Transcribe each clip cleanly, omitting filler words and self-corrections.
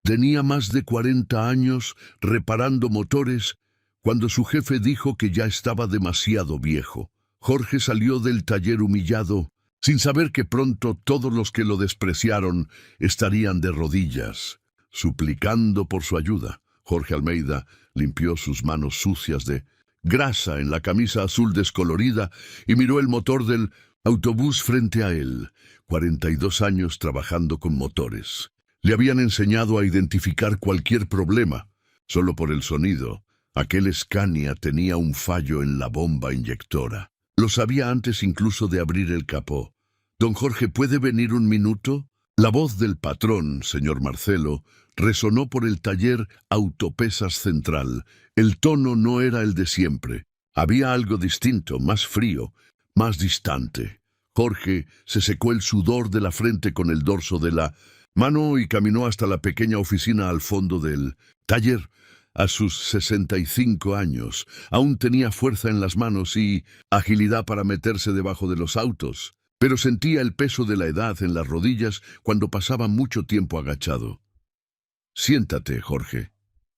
Tenía más de 40 años reparando motores cuando su jefe dijo que ya estaba demasiado viejo. Jorge salió del taller humillado, sin saber que pronto todos los que lo despreciaron estarían de rodillas, suplicando por su ayuda. Jorge Almeida limpió sus manos sucias de grasa en la camisa azul descolorida y miró el motor del autobús frente a él. 42 años trabajando con motores. Le habían enseñado a identificar cualquier problema, solo por el sonido. Aquel Scania tenía un fallo en la bomba inyectora. Lo sabía antes incluso de abrir el capó. «Don Jorge, ¿puede venir un minuto?» La voz del patrón, señor Marcelo, resonó por el taller Autopesas Central. El tono no era el de siempre. Había algo distinto, más frío, más distante. Jorge se secó el sudor de la frente con el dorso de la mano y caminó hasta la pequeña oficina al fondo del taller. A sus 65 años, aún tenía fuerza en las manos y agilidad para meterse debajo de los autos, pero sentía el peso de la edad en las rodillas cuando pasaba mucho tiempo agachado. «Siéntate, Jorge»,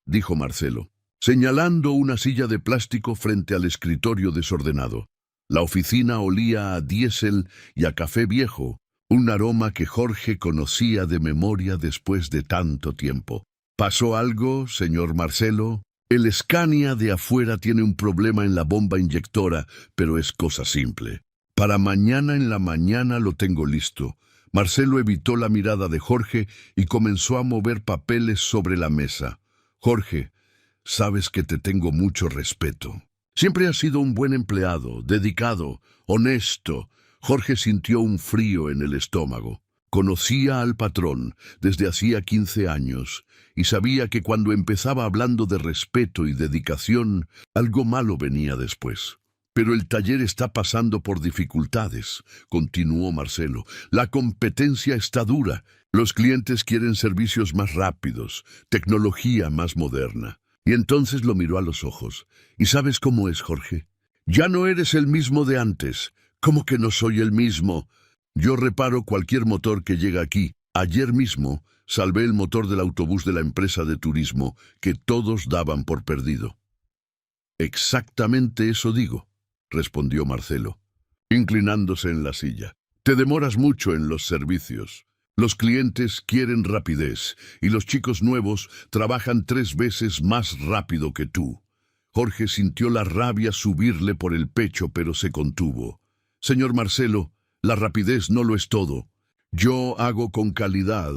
dijo Marcelo, señalando una silla de plástico frente al escritorio desordenado. La oficina olía a diésel y a café viejo, un aroma que Jorge conocía de memoria después de tanto tiempo. «¿Pasó algo, señor Marcelo?» «El Scania de afuera tiene un problema en la bomba inyectora, pero es cosa simple. Para mañana en la mañana lo tengo listo». Marcelo evitó la mirada de Jorge y comenzó a mover papeles sobre la mesa. «Jorge, sabes que te tengo mucho respeto. Siempre has sido un buen empleado, dedicado, honesto». Jorge sintió un frío en el estómago. Conocía al patrón desde hacía 15 años y sabía que cuando empezaba hablando de respeto y dedicación, algo malo venía después. «Pero el taller está pasando por dificultades», continuó Marcelo. «La competencia está dura. Los clientes quieren servicios más rápidos, tecnología más moderna». Y entonces lo miró a los ojos. «¿Y sabes cómo es, Jorge? Ya no eres el mismo de antes». «¿Cómo que no soy el mismo? Yo reparo cualquier motor que llega aquí. Ayer mismo salvé el motor del autobús de la empresa de turismo que todos daban por perdido». «Exactamente eso digo», respondió Marcelo, inclinándose en la silla. «Te demoras mucho en los servicios. Los clientes quieren rapidez y los chicos nuevos trabajan 3 veces más rápido que tú». Jorge sintió la rabia subirle por el pecho, pero se contuvo. «Señor Marcelo, la rapidez no lo es todo. Yo hago con calidad.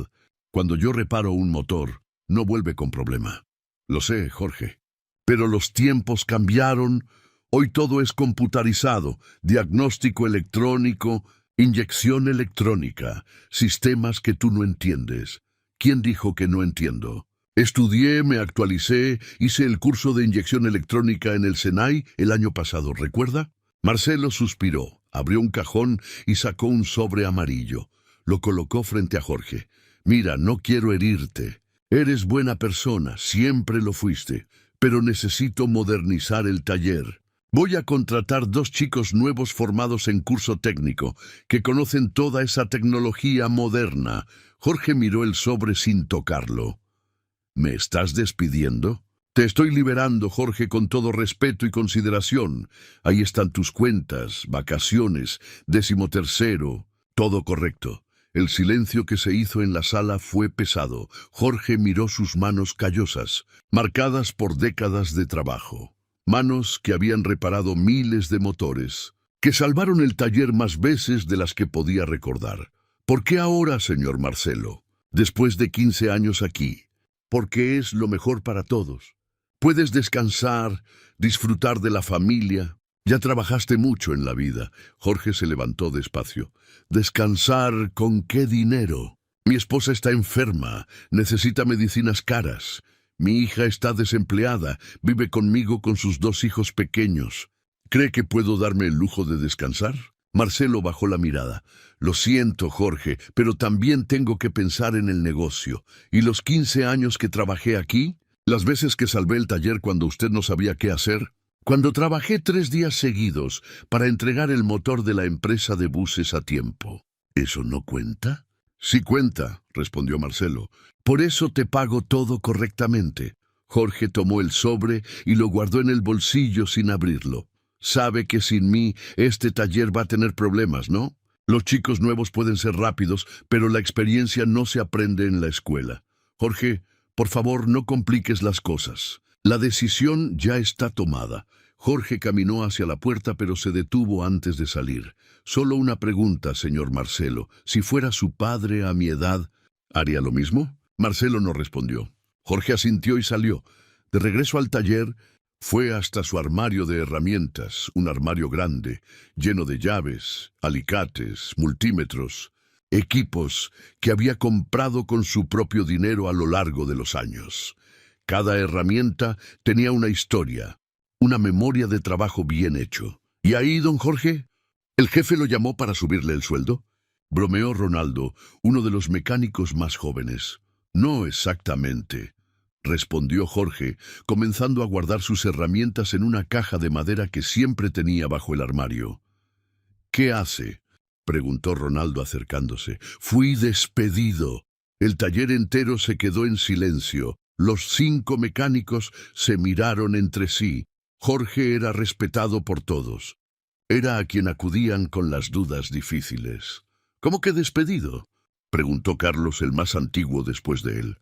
Cuando yo reparo un motor, no vuelve con problema». «Lo sé, Jorge. Pero los tiempos cambiaron. Hoy todo es computarizado, diagnóstico electrónico, inyección electrónica, sistemas que tú no entiendes». «¿Quién dijo que no entiendo? Estudié, me actualicé, hice el curso de inyección electrónica en el Senai el año pasado, ¿recuerda?» Marcelo suspiró. Abrió un cajón y sacó un sobre amarillo. Lo colocó frente a Jorge. «Mira, no quiero herirte. Eres buena persona, siempre lo fuiste. Pero necesito modernizar el taller. Voy a contratar 2 chicos nuevos formados en curso técnico, que conocen toda esa tecnología moderna». Jorge miró el sobre sin tocarlo. «¿Me estás despidiendo?» «Te estoy liberando, Jorge, con todo respeto y consideración. Ahí están tus cuentas, vacaciones, 13º, todo correcto». El silencio que se hizo en la sala fue pesado. Jorge miró sus manos callosas, marcadas por décadas de trabajo. Manos que habían reparado miles de motores, que salvaron el taller más veces de las que podía recordar. «¿Por qué ahora, señor Marcelo? Después de 15 años aquí. Porque es lo mejor para todos. Puedes descansar, disfrutar de la familia. Ya trabajaste mucho en la vida». Jorge se levantó despacio. «¿Descansar con qué dinero? Mi esposa está enferma, necesita medicinas caras. Mi hija está desempleada, vive conmigo con sus 2 hijos pequeños. ¿Cree que puedo darme el lujo de descansar?» Marcelo bajó la mirada. «Lo siento, Jorge, pero también tengo que pensar en el negocio. ¿Y los 15 años que trabajé aquí? Las veces que salvé el taller cuando usted no sabía qué hacer. Cuando trabajé 3 días seguidos para entregar el motor de la empresa de buses a tiempo. ¿Eso no cuenta?» Sí cuenta, respondió Marcelo. Por eso te pago todo correctamente. Jorge tomó el sobre y lo guardó en el bolsillo sin abrirlo. Sabe que sin mí este taller va a tener problemas, ¿no? Los chicos nuevos pueden ser rápidos, pero la experiencia no se aprende en la escuela. Jorge, por favor, no compliques las cosas. La decisión ya está tomada. Jorge caminó hacia la puerta, pero se detuvo antes de salir. Solo una pregunta, señor Marcelo. Si fuera su padre a mi edad, ¿haría lo mismo? Marcelo no respondió. Jorge asintió y salió. De regreso al taller, fue hasta su armario de herramientas, un armario grande, lleno de llaves, alicates, multímetros, equipos que había comprado con su propio dinero a lo largo de los años. Cada herramienta tenía una historia, una memoria de trabajo bien hecho. ¿Y ahí, don Jorge? ¿El jefe lo llamó para subirle el sueldo? Bromeó Ronaldo, uno de los mecánicos más jóvenes. No exactamente, respondió Jorge, comenzando a guardar sus herramientas en una caja de madera que siempre tenía bajo el armario. ¿Qué hace?, preguntó Ronaldo acercándose. Fui despedido. El taller entero se quedó en silencio. Los 5 mecánicos se miraron entre sí. Jorge era respetado por todos. Era a quien acudían con las dudas difíciles. ¿Cómo que despedido?, preguntó Carlos, el más antiguo después de él.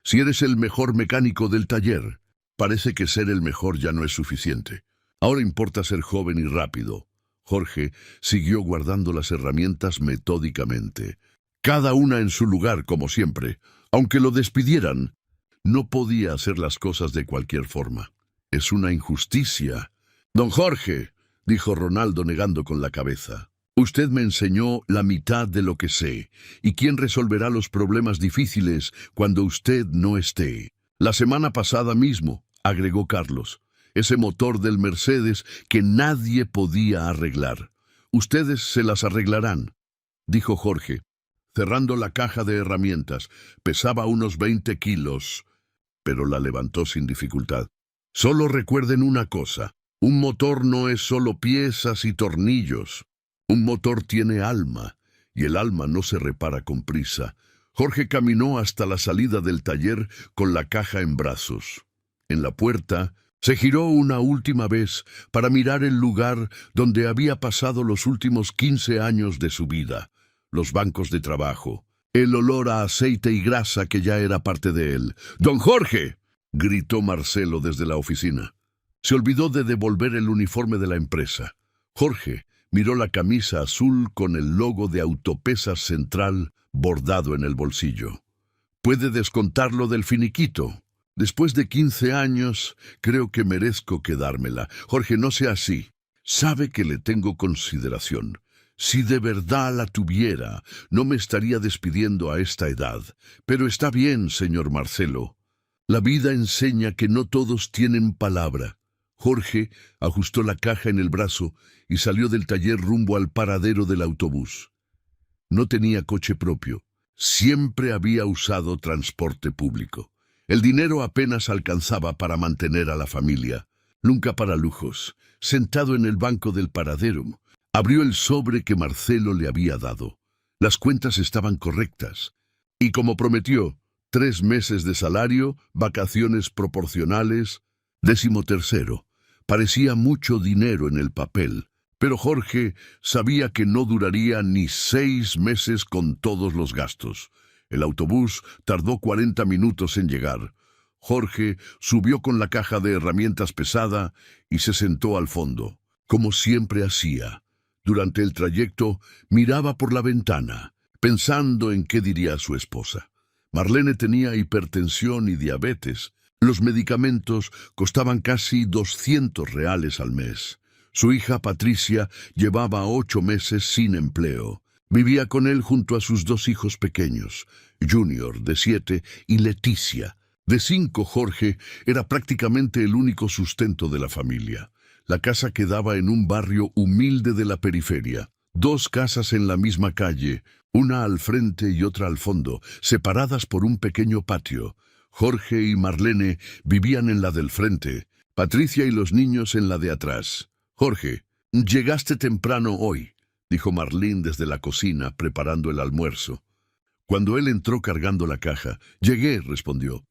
Si eres el mejor mecánico del taller, parece que ser el mejor ya no es suficiente. Ahora importa ser joven y rápido. Jorge siguió guardando las herramientas metódicamente, cada una en su lugar, como siempre. Aunque lo despidieran, no podía hacer las cosas de cualquier forma. Es una injusticia. Don Jorge, dijo Ronaldo negando con la cabeza. Usted me enseñó la mitad de lo que sé. ¿Y quién resolverá los problemas difíciles cuando usted no esté? La semana pasada mismo, agregó Carlos, ese motor del Mercedes que nadie podía arreglar. Ustedes se las arreglarán, dijo Jorge, cerrando la caja de herramientas. Pesaba unos 20 kilos, pero la levantó sin dificultad. Solo recuerden una cosa, un motor no es solo piezas y tornillos. Un motor tiene alma, y el alma no se repara con prisa. Jorge caminó hasta la salida del taller con la caja en brazos. En la puerta, se giró una última vez para mirar el lugar donde había pasado los últimos 15 años de su vida, los bancos de trabajo, el olor a aceite y grasa que ya era parte de él. «¡Don Jorge!», gritó Marcelo desde la oficina. Se olvidó de devolver el uniforme de la empresa. Jorge miró la camisa azul con el logo de Autopesas Central bordado en el bolsillo. «Puede descontarlo del finiquito. Después de 15 años, creo que merezco quedármela. Jorge, no sea así. Sabe que le tengo consideración. Si de verdad la tuviera, no me estaría despidiendo a esta edad. Pero está bien, señor Marcelo. La vida enseña que no todos tienen palabra». Jorge ajustó la caja en el brazo y salió del taller rumbo al paradero del autobús. No tenía coche propio. Siempre había usado transporte público. El dinero apenas alcanzaba para mantener a la familia, nunca para lujos. Sentado en el banco del paradero, abrió el sobre que Marcelo le había dado. Las cuentas estaban correctas. Y como prometió, 3 meses de salario, vacaciones proporcionales, 13º. Parecía mucho dinero en el papel, pero Jorge sabía que no duraría ni 6 meses con todos los gastos. El autobús tardó 40 minutos en llegar. Jorge subió con la caja de herramientas pesada y se sentó al fondo, como siempre hacía. Durante el trayecto miraba por la ventana, pensando en qué diría su esposa. Marlene tenía hipertensión y diabetes. Los medicamentos costaban casi $200 al mes. Su hija Patricia llevaba 8 meses sin empleo. Vivía con él junto a sus 2 hijos pequeños, Junior, de 7, y Leticia, de 5. Jorge era prácticamente el único sustento de la familia. La casa quedaba en un barrio humilde de la periferia. 2 casas en la misma calle, una al frente y otra al fondo, separadas por un pequeño patio. Jorge y Marlene vivían en la del frente, Patricia y los niños en la de atrás. «Jorge, llegaste temprano hoy», dijo Marlene desde la cocina preparando el almuerzo. Cuando él entró cargando la caja, «Llegué», respondió,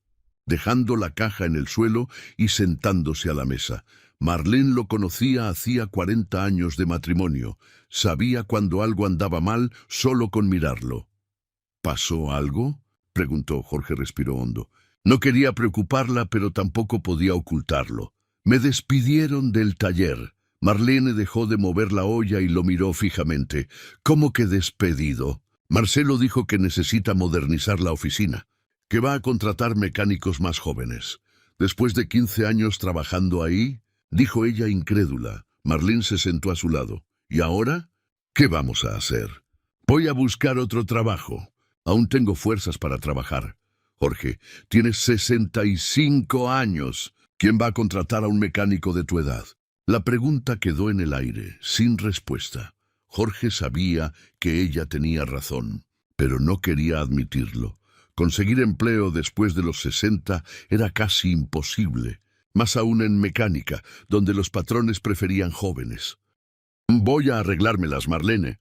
dejando la caja en el suelo y sentándose a la mesa. Marlene lo conocía hacía 40 años de matrimonio. Sabía cuando algo andaba mal solo con mirarlo. ¿Pasó algo?, preguntó. Jorge respiró hondo. No quería preocuparla, pero tampoco podía ocultarlo. Me despidieron del taller. Marlene dejó de mover la olla y lo miró fijamente. ¿Cómo que despedido? Marcelo dijo que necesita modernizar la oficina, que va a contratar mecánicos más jóvenes. Después de 15 años trabajando ahí, dijo ella incrédula. Marlene se sentó a su lado. ¿Y ahora? ¿Qué vamos a hacer? Voy a buscar otro trabajo. Aún tengo fuerzas para trabajar. Jorge, tienes 65 años. ¿Quién va a contratar a un mecánico de tu edad? La pregunta quedó en el aire, sin respuesta. Jorge sabía que ella tenía razón, pero no quería admitirlo. Conseguir empleo después de los 60 era casi imposible, más aún en mecánica, donde los patrones preferían jóvenes. Voy a arreglármelas, Marlene.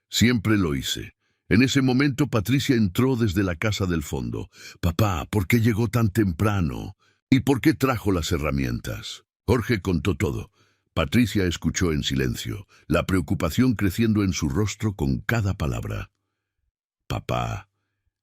Siempre lo hice. En ese momento Patricia entró desde la casa del fondo. Papá, ¿por qué llegó tan temprano? ¿Y por qué trajo las herramientas? Jorge contó todo. Patricia escuchó en silencio, la preocupación creciendo en su rostro con cada palabra. Papá,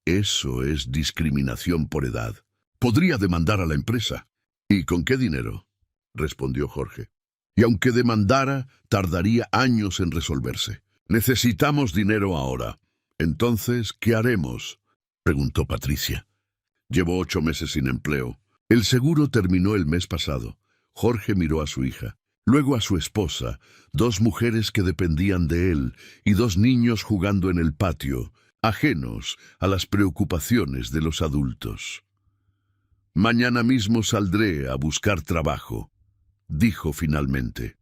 eso es discriminación por edad. Podría demandar a la empresa. ¿Y con qué dinero?, respondió Jorge. Y aunque demandara, tardaría años en resolverse. Necesitamos dinero ahora. Entonces, ¿qué haremos?, preguntó Patricia. Llevo 8 meses sin empleo. El seguro terminó el mes pasado. Jorge miró a su hija, luego a su esposa, 2 mujeres que dependían de él y 2 niños jugando en el patio, ajenos a las preocupaciones de los adultos. Mañana mismo saldré a buscar trabajo, dijo finalmente.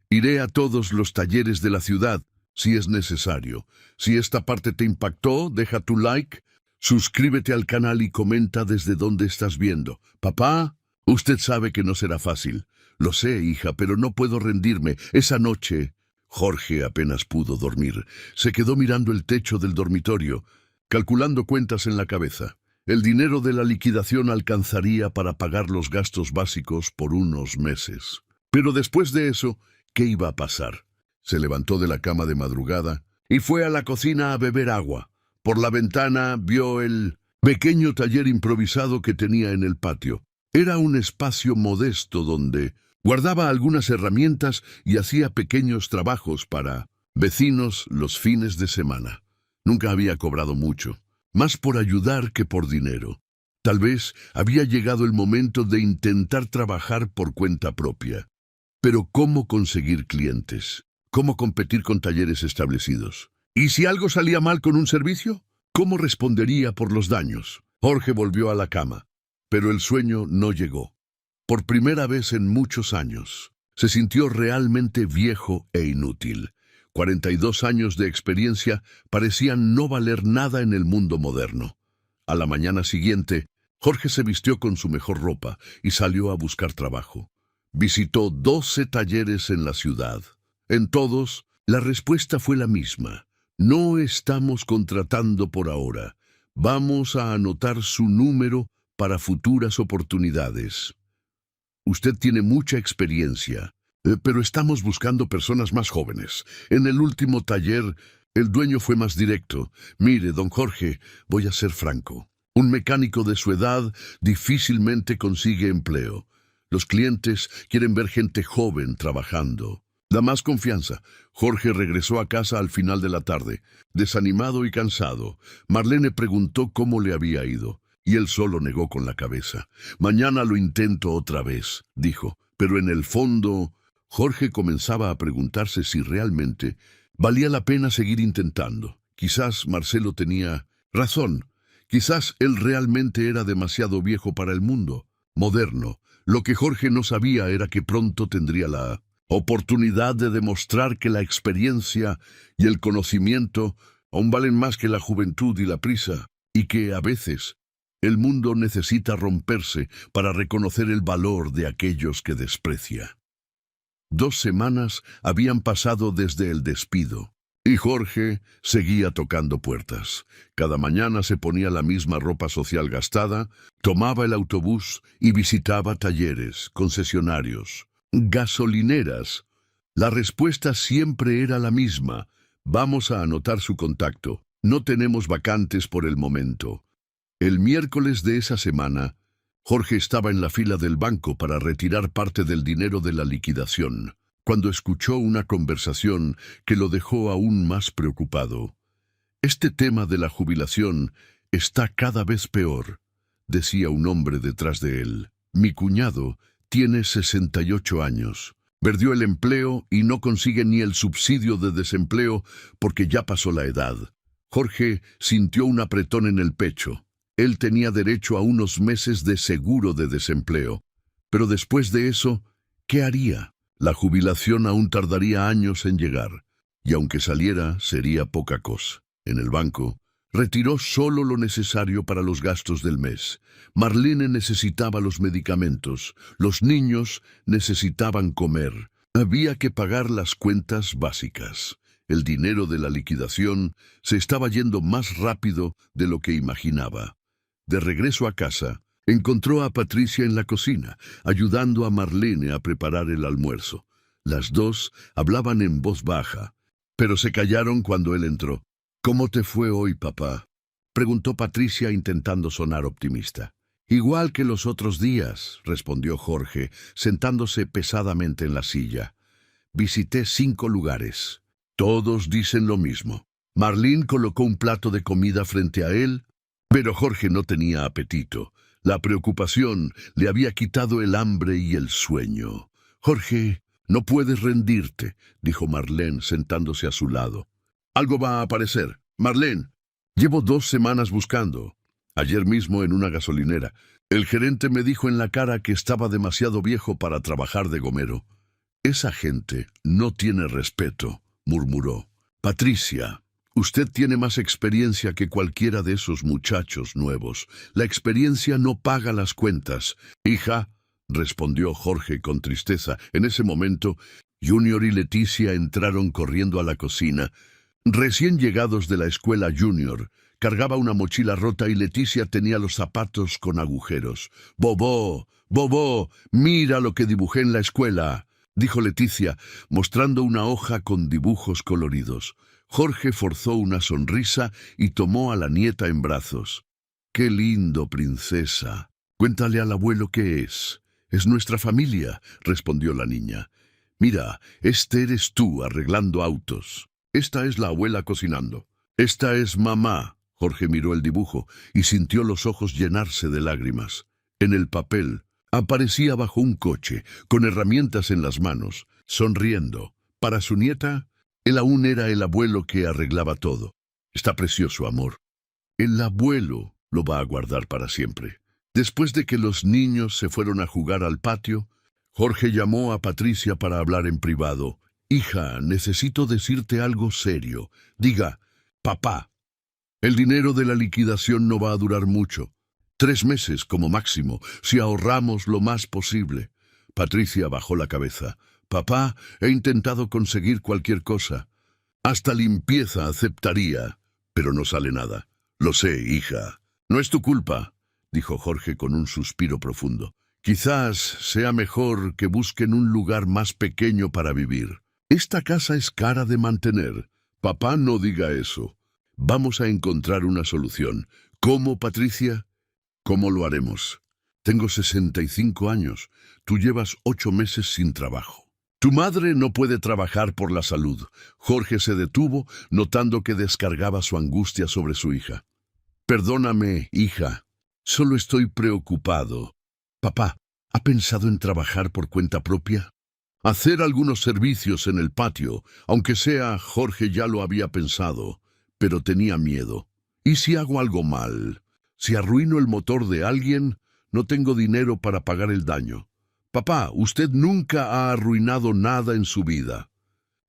Iré a todos los talleres de la ciudad, si es necesario. Si esta parte te impactó, deja tu like, suscríbete al canal y comenta desde dónde estás viendo. Papá, usted sabe que no será fácil. Lo sé, hija, pero no puedo rendirme. Esa noche, Jorge apenas pudo dormir. Se quedó mirando el techo del dormitorio, calculando cuentas en la cabeza. El dinero de la liquidación alcanzaría para pagar los gastos básicos por unos meses. Pero después de eso, ¿qué iba a pasar? Se levantó de la cama de madrugada y fue a la cocina a beber agua. Por la ventana vio el pequeño taller improvisado que tenía en el patio. Era un espacio modesto donde guardaba algunas herramientas y hacía pequeños trabajos para vecinos los fines de semana. Nunca había cobrado mucho, más por ayudar que por dinero. Tal vez había llegado el momento de intentar trabajar por cuenta propia. Pero ¿cómo conseguir clientes? ¿Cómo competir con talleres establecidos? ¿Y si algo salía mal con un servicio? ¿Cómo respondería por los daños? Jorge volvió a la cama, pero el sueño no llegó. Por primera vez en muchos años, se sintió realmente viejo e inútil. 42 años de experiencia parecían no valer nada en el mundo moderno. A la mañana siguiente, Jorge se vistió con su mejor ropa y salió a buscar trabajo. Visitó 12 talleres en la ciudad. En todos, la respuesta fue la misma. No estamos contratando por ahora. Vamos a anotar su número para futuras oportunidades. Usted tiene mucha experiencia, pero estamos buscando personas más jóvenes. En el último taller, el dueño fue más directo. Mire, don Jorge, voy a ser franco. Un mecánico de su edad difícilmente consigue empleo. Los clientes quieren ver gente joven trabajando. Da más confianza. Jorge regresó a casa al final de la tarde, desanimado y cansado. Marlene preguntó cómo le había ido, y él solo negó con la cabeza. Mañana lo intento otra vez, dijo, pero en el fondo, Jorge comenzaba a preguntarse si realmente valía la pena seguir intentando. Quizás Marcelo tenía razón. Quizás él realmente era demasiado viejo para el mundo moderno. Lo que Jorge no sabía era que pronto tendría la oportunidad de demostrar que la experiencia y el conocimiento aún valen más que la juventud y la prisa, y que a veces el mundo necesita romperse para reconocer el valor de aquellos que desprecia. 2 semanas habían pasado desde el despido. Y Jorge seguía tocando puertas. Cada mañana se ponía la misma ropa social gastada, tomaba el autobús y visitaba talleres, concesionarios, gasolineras. La respuesta siempre era la misma. Vamos a anotar su contacto. No tenemos vacantes por el momento. El miércoles de esa semana, Jorge estaba en la fila del banco para retirar parte del dinero de la liquidación, cuando escuchó una conversación que lo dejó aún más preocupado. «Este tema de la jubilación está cada vez peor», decía un hombre detrás de él. «Mi cuñado tiene 68 años. Perdió el empleo y no consigue ni el subsidio de desempleo porque ya pasó la edad». Jorge sintió un apretón en el pecho. Él tenía derecho a unos meses de seguro de desempleo. Pero después de eso, ¿qué haría? La jubilación aún tardaría años en llegar, y aunque saliera, sería poca cosa. En el banco, retiró solo lo necesario para los gastos del mes. Marlene necesitaba los medicamentos, los niños necesitaban comer. Había que pagar las cuentas básicas. El dinero de la liquidación se estaba yendo más rápido de lo que imaginaba. De regreso a casa, encontró a Patricia en la cocina, ayudando a Marlene a preparar el almuerzo. Las dos hablaban en voz baja, pero se callaron cuando él entró. «¿Cómo te fue hoy, papá?», preguntó Patricia intentando sonar optimista. «Igual que los otros días», respondió Jorge, sentándose pesadamente en la silla. «Visité 5 lugares. Todos dicen lo mismo». Marlene colocó un plato de comida frente a él, pero Jorge no tenía apetito. La preocupación le había quitado el hambre y el sueño. «Jorge, no puedes rendirte», dijo Marlene sentándose a su lado. «Algo va a aparecer. Marlene, llevo 2 semanas buscando. Ayer mismo en una gasolinera. El gerente me dijo en la cara que estaba demasiado viejo para trabajar de gomero». «Esa gente no tiene respeto», murmuró. «Patricia, usted tiene más experiencia que cualquiera de esos muchachos nuevos. La experiencia no paga las cuentas». «Hija», respondió Jorge con tristeza. En ese momento, Junior y Leticia entraron corriendo a la cocina. Recién llegados de la escuela, Junior cargaba una mochila rota y Leticia tenía los zapatos con agujeros. «Bobo, Bobo, mira lo que dibujé en la escuela», dijo Leticia, mostrando una hoja con dibujos coloridos. Jorge forzó una sonrisa y tomó a la nieta en brazos. «Qué lindo, princesa. Cuéntale al abuelo qué es». «Es nuestra familia», respondió la niña. «Mira, este eres tú arreglando autos. Esta es la abuela cocinando. Esta es mamá». Jorge miró el dibujo y sintió los ojos llenarse de lágrimas. En el papel aparecía bajo un coche, con herramientas en las manos, sonriendo. Para su nieta, él aún era el abuelo que arreglaba todo. «Está precioso, amor. El abuelo lo va a guardar para siempre». Después de que los niños se fueron a jugar al patio, Jorge llamó a Patricia para hablar en privado. «Hija, necesito decirte algo serio. Diga, papá, el dinero de la liquidación no va a durar mucho. 3 meses como máximo, si ahorramos lo más posible». Patricia bajó la cabeza. «Papá, he intentado conseguir cualquier cosa. Hasta limpieza aceptaría, pero no sale nada». «Lo sé, hija. No es tu culpa», dijo Jorge con un suspiro profundo. «Quizás sea mejor que busquen un lugar más pequeño para vivir. Esta casa es cara de mantener». «Papá, no diga eso. Vamos a encontrar una solución». «¿Cómo, Patricia?» «¿Cómo lo haremos? Tengo 65 años. Tú llevas 8 meses sin trabajo. Tu madre no puede trabajar por la salud». Jorge se detuvo, notando que descargaba su angustia sobre su hija. «Perdóname, hija. Solo estoy preocupado. Papá, ¿ha pensado en trabajar por cuenta propia? Hacer algunos servicios en el patio, aunque sea, Jorge ya lo había pensado, pero tenía miedo. ¿Y si hago algo mal? Si arruino el motor de alguien, no tengo dinero para pagar el daño. Papá, usted nunca ha arruinado nada en su vida.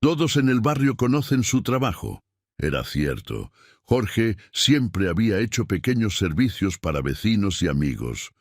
Todos en el barrio conocen su trabajo». Era cierto. Jorge siempre había hecho pequeños servicios para vecinos y amigos.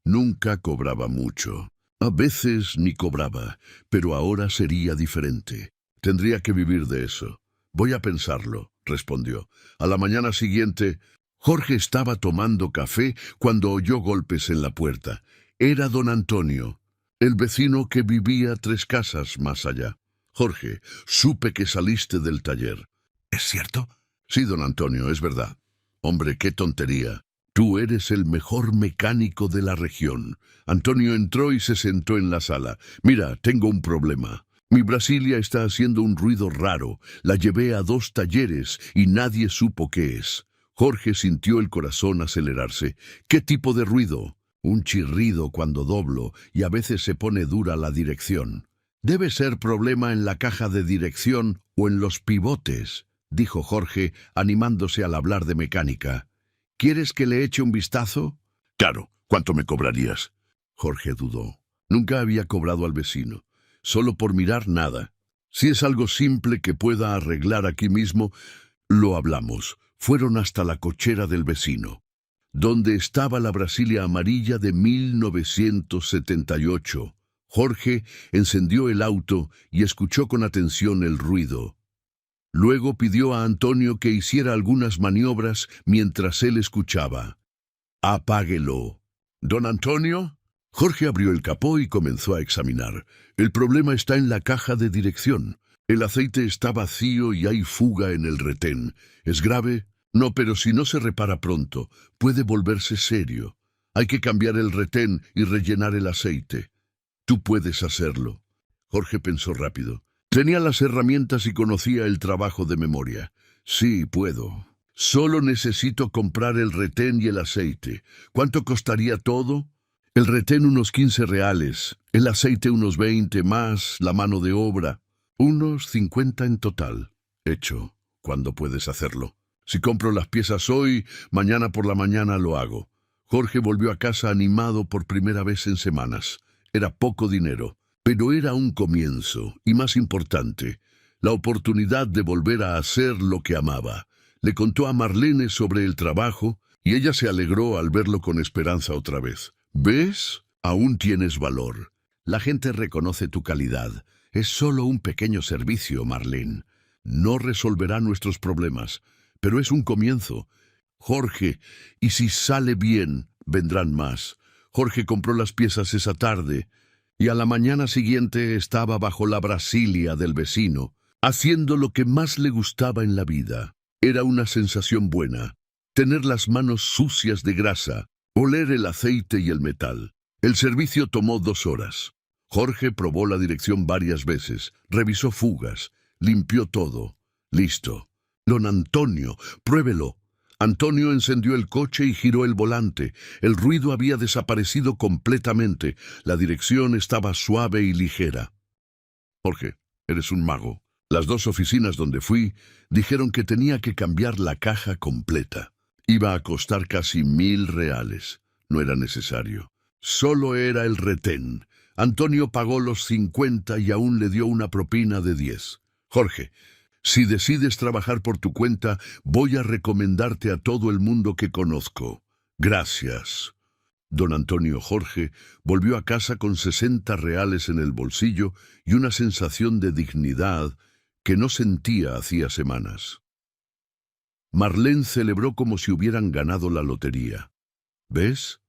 Nunca cobraba mucho. A veces ni cobraba, pero ahora sería diferente. Tendría que vivir de eso. Voy a pensarlo, respondió. A la mañana siguiente, Jorge estaba tomando café cuando oyó golpes en la puerta. Era don Antonio, el vecino que vivía 3 casas más allá. Jorge, supe que saliste del taller. ¿Es cierto? Sí, don Antonio, es verdad. Hombre, qué tontería. Tú eres el mejor mecánico de la región. Antonio entró y se sentó en la sala. Mira, tengo un problema. Mi Brasilia está haciendo un ruido raro. La llevé a 2 talleres y nadie supo qué es. Jorge sintió el corazón acelerarse. ¿Qué tipo de ruido? Un chirrido cuando doblo y a veces se pone dura la dirección. Debe ser problema en la caja de dirección o en los pivotes, dijo Jorge, animándose al hablar de mecánica. ¿Quieres que le eche un vistazo? Claro, ¿cuánto me cobrarías? Jorge dudó. Nunca había cobrado al vecino. Solo por mirar nada. Si es algo simple que pueda arreglar aquí mismo, lo hablamos. Fueron hasta la cochera del vecino, donde estaba la Brasilia amarilla de 1978. Jorge encendió el auto y escuchó con atención el ruido. Luego pidió a Antonio que hiciera algunas maniobras mientras él escuchaba. «Apáguelo». «¿Don Antonio?» Jorge abrió el capó y comenzó a examinar. El problema está en la caja de dirección. El aceite está vacío y hay fuga en el retén. ¿Es grave? No, pero si no se repara pronto, puede volverse serio. Hay que cambiar el retén y rellenar el aceite. Tú puedes hacerlo. Jorge pensó rápido. Tenía las herramientas y conocía el trabajo de memoria. Sí, puedo. Solo necesito comprar el retén y el aceite. ¿Cuánto costaría todo? El retén unos 15 reales, el aceite unos 20 más la mano de obra. Unos 50 en total. Hecho. ¿Cuándo puedes hacerlo? Si compro las piezas hoy, mañana por la mañana lo hago. Jorge volvió a casa animado por primera vez en semanas. Era poco dinero, pero era un comienzo, y más importante, la oportunidad de volver a hacer lo que amaba. Le contó a Marlene sobre el trabajo, y ella se alegró al verlo con esperanza otra vez. ¿Ves? Aún tienes valor. La gente reconoce tu calidad. Es solo un pequeño servicio, Marlene. No resolverá nuestros problemas, pero es un comienzo. Jorge, y si sale bien, vendrán más. Jorge compró las piezas esa tarde, y a la mañana siguiente estaba bajo la Brasilia del vecino, haciendo lo que más le gustaba en la vida. Era una sensación buena, tener las manos sucias de grasa, oler el aceite y el metal. El servicio tomó 2 horas. Jorge probó la dirección varias veces, revisó fugas, limpió todo. Listo. Don Antonio, pruébelo. Antonio encendió el coche y giró el volante. El ruido había desaparecido completamente. La dirección estaba suave y ligera. Jorge, eres un mago. Las 2 oficinas donde fui dijeron que tenía que cambiar la caja completa. Iba a costar casi 1000 reales. No era necesario. Solo era el retén. Antonio pagó los 50 y aún le dio una propina de 10. Jorge, si decides trabajar por tu cuenta, voy a recomendarte a todo el mundo que conozco. Gracias. Don Antonio Jorge volvió a casa con 60 reales en el bolsillo y una sensación de dignidad que no sentía hacía semanas. Marlene celebró como si hubieran ganado la lotería. ¿Ves?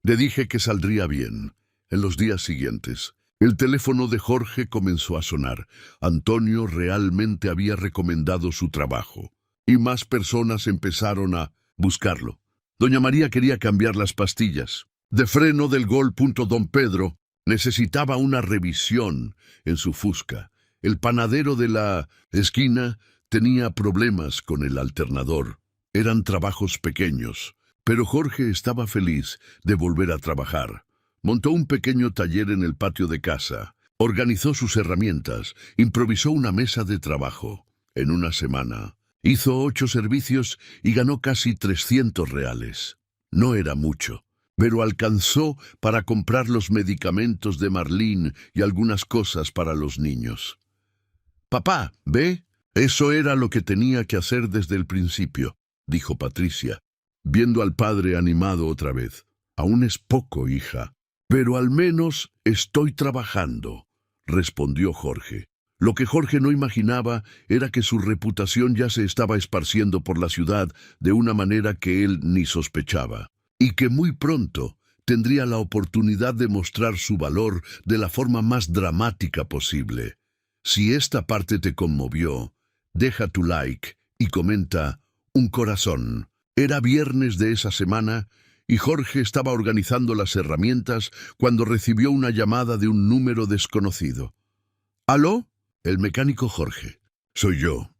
Le dije que saldría bien. En los días siguientes, el teléfono de Jorge comenzó a sonar. Antonio realmente había recomendado su trabajo, y más personas empezaron a buscarlo. Doña María quería cambiar las pastillas de freno del Gol. Don Pedro necesitaba una revisión en su Fusca. El panadero de la esquina tenía problemas con el alternador. Eran trabajos pequeños, pero Jorge estaba feliz de volver a trabajar. Montó un pequeño taller en el patio de casa, organizó sus herramientas, improvisó una mesa de trabajo. En una semana, hizo 8 servicios y ganó casi 300 reales. No era mucho, pero alcanzó para comprar los medicamentos de Marlene y algunas cosas para los niños. «Papá, ¿ve? Eso era lo que tenía que hacer desde el principio», dijo Patricia, viendo al padre animado otra vez. «Aún es poco, hija. Pero al menos estoy trabajando», respondió Jorge. Lo que Jorge no imaginaba era que su reputación ya se estaba esparciendo por la ciudad de una manera que él ni sospechaba, y que muy pronto tendría la oportunidad de mostrar su valor de la forma más dramática posible. Si esta parte te conmovió, deja tu like y comenta un corazón. Era viernes de esa semana y Jorge estaba organizando las herramientas cuando recibió una llamada de un número desconocido. ¿Aló? El mecánico Jorge. Soy yo.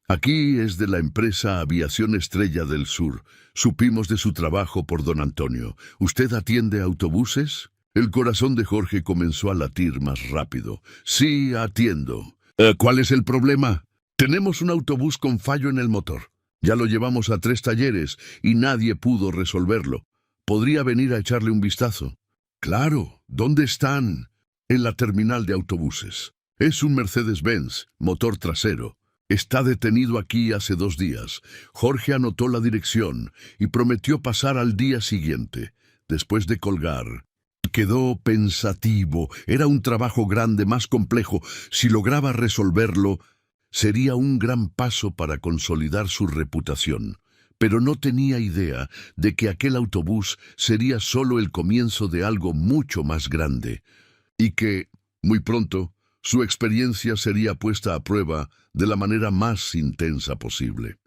Aquí es de la empresa Aviación Estrella del Sur. Supimos de su trabajo por don Antonio. ¿Usted atiende autobuses? El corazón de Jorge comenzó a latir más rápido. Sí, atiendo. ¿Cuál es el problema? Tenemos un autobús con fallo en el motor. Ya lo llevamos a 3 talleres y nadie pudo resolverlo. ¿Podría venir a echarle un vistazo? Claro. ¿Dónde están? En la terminal de autobuses. Es un Mercedes-Benz, motor trasero. Está detenido aquí hace 2 días. Jorge anotó la dirección y prometió pasar al día siguiente. Después de colgar, quedó pensativo. Era un trabajo grande, más complejo. Si lograba resolverlo, sería un gran paso para consolidar su reputación. Pero no tenía idea de que aquel autobús sería solo el comienzo de algo mucho más grande. Y que, muy pronto, su experiencia sería puesta a prueba de la manera más intensa posible.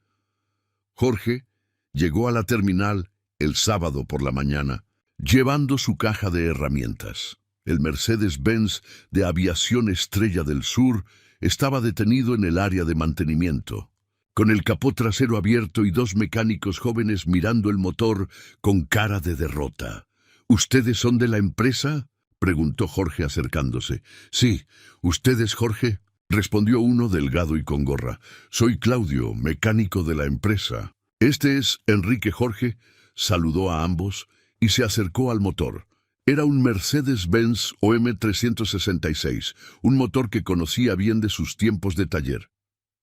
Jorge llegó a la terminal el sábado por la mañana, llevando su caja de herramientas. El Mercedes-Benz de Aviación Estrella del Sur estaba detenido en el área de mantenimiento, con el capó trasero abierto y 2 mecánicos jóvenes mirando el motor con cara de derrota. ¿Ustedes son de la empresa?, preguntó Jorge acercándose. Sí, ¿usted es Jorge?, respondió uno delgado y con gorra. Soy Claudio, mecánico de la empresa. Este es Enrique. Jorge saludó a ambos y se acercó al motor. Era un Mercedes-Benz OM366, un motor que conocía bien de sus tiempos de taller.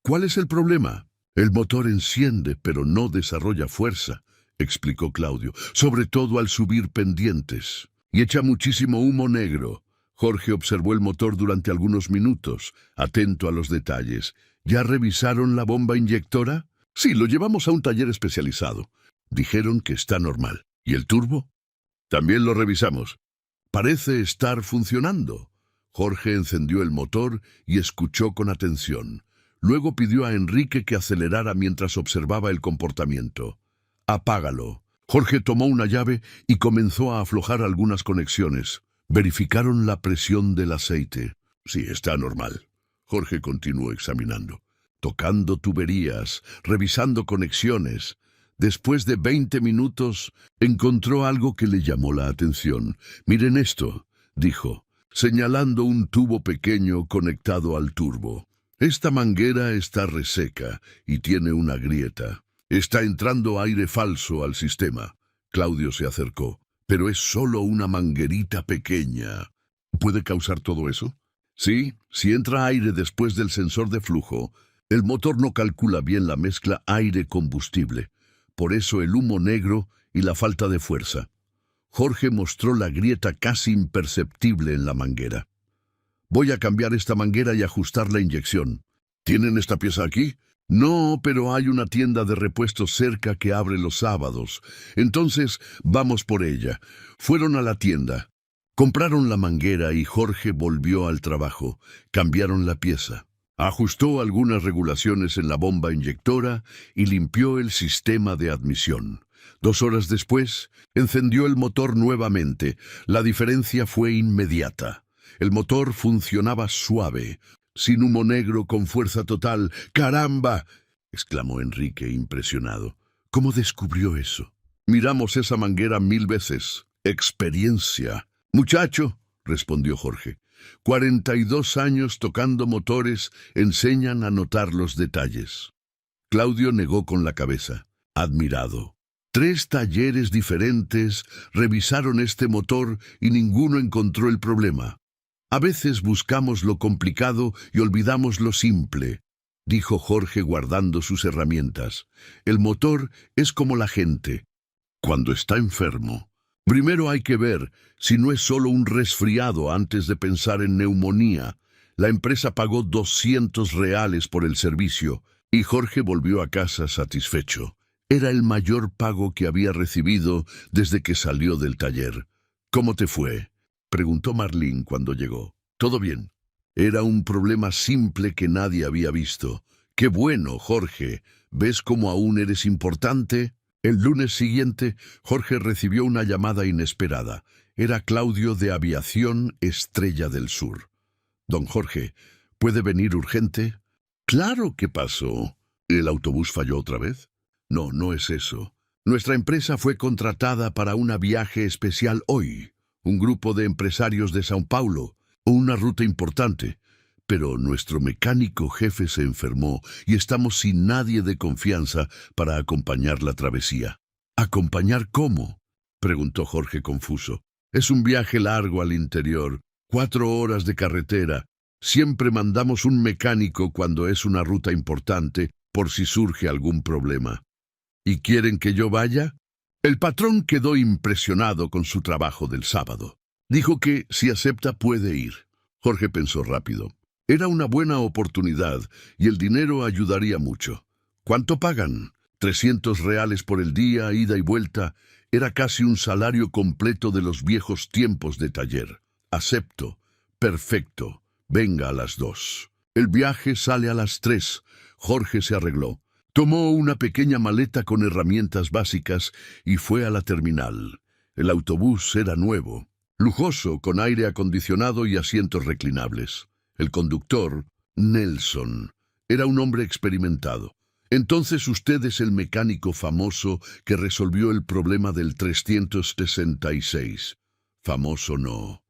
¿Cuál es el problema? El motor enciende, pero no desarrolla fuerza, explicó Claudio, sobre todo al subir pendientes. Y echa muchísimo humo negro. Jorge observó el motor durante algunos minutos, atento a los detalles. ¿Ya revisaron la bomba inyectora? Sí, lo llevamos a un taller especializado. Dijeron que está normal. ¿Y el turbo? También lo revisamos. Parece estar funcionando. Jorge encendió el motor y escuchó con atención. Luego pidió a Enrique que acelerara mientras observaba el comportamiento. Apágalo. Jorge tomó una llave y comenzó a aflojar algunas conexiones. Verificaron la presión del aceite. Sí, está normal. Jorge continuó examinando, tocando tuberías, revisando conexiones. Después de 20 minutos, encontró algo que le llamó la atención. Miren esto, dijo, señalando un tubo pequeño conectado al turbo. Esta manguera está reseca y tiene una grieta. Está entrando aire falso al sistema. Claudio se acercó. Pero es solo una manguerita pequeña. ¿Puede causar todo eso? Sí, si entra aire después del sensor de flujo, el motor no calcula bien la mezcla aire-combustible. Por eso el humo negro y la falta de fuerza. Jorge mostró la grieta casi imperceptible en la manguera. Voy a cambiar esta manguera y ajustar la inyección. ¿Tienen esta pieza aquí? No, pero hay una tienda de repuestos cerca que abre los sábados. Entonces, vamos por ella. Fueron a la tienda. Compraron la manguera y Jorge volvió al trabajo. Cambiaron la pieza. Ajustó algunas regulaciones en la bomba inyectora y limpió el sistema de admisión. 2 horas después, encendió el motor nuevamente. La diferencia fue inmediata. El motor funcionaba suave, sin humo negro, con fuerza total. ¡Caramba!, exclamó Enrique, impresionado. ¿Cómo descubrió eso? Miramos esa manguera 1000 veces. Experiencia. Muchacho, respondió Jorge. 42 años tocando motores enseñan a notar los detalles. Claudio negó con la cabeza, admirado. 3 talleres diferentes revisaron este motor y ninguno encontró el problema. A veces buscamos lo complicado y olvidamos lo simple, dijo Jorge guardando sus herramientas. El motor es como la gente. Cuando está enfermo, primero hay que ver si no es solo un resfriado antes de pensar en neumonía. La empresa pagó 200 reales por el servicio y Jorge volvió a casa satisfecho. Era el mayor pago que había recibido desde que salió del taller. ¿Cómo te fue?, preguntó Marlene cuando llegó. Todo bien. Era un problema simple que nadie había visto. ¡Qué bueno, Jorge! ¿Ves cómo aún eres importante? El lunes siguiente, Jorge recibió una llamada inesperada. Era Claudio de Aviación Estrella del Sur. Don Jorge, ¿puede venir urgente? Claro, ¿qué pasó? ¿El autobús falló otra vez? No, no es eso. Nuestra empresa fue contratada para un viaje especial hoy. Un grupo de empresarios de São Paulo. Una ruta importante. Pero nuestro mecánico jefe se enfermó y estamos sin nadie de confianza para acompañar la travesía. ¿Acompañar cómo?, preguntó Jorge confuso. Es un viaje largo al interior, 4 horas de carretera. Siempre mandamos un mecánico cuando es una ruta importante por si surge algún problema. ¿Y quieren que yo vaya? El patrón quedó impresionado con su trabajo del sábado. Dijo que, si acepta, puede ir. Jorge pensó rápido. Era una buena oportunidad y el dinero ayudaría mucho. ¿Cuánto pagan? 300 reales por el día, ida y vuelta. Era casi un salario completo de los viejos tiempos de taller. Acepto. Perfecto. Venga a las 2. El viaje sale a las 3. Jorge se arregló. Tomó una pequeña maleta con herramientas básicas y fue a la terminal. El autobús era nuevo, lujoso, con aire acondicionado y asientos reclinables. El conductor, Nelson, era un hombre experimentado. Entonces usted es el mecánico famoso que resolvió el problema del 366. Famoso no,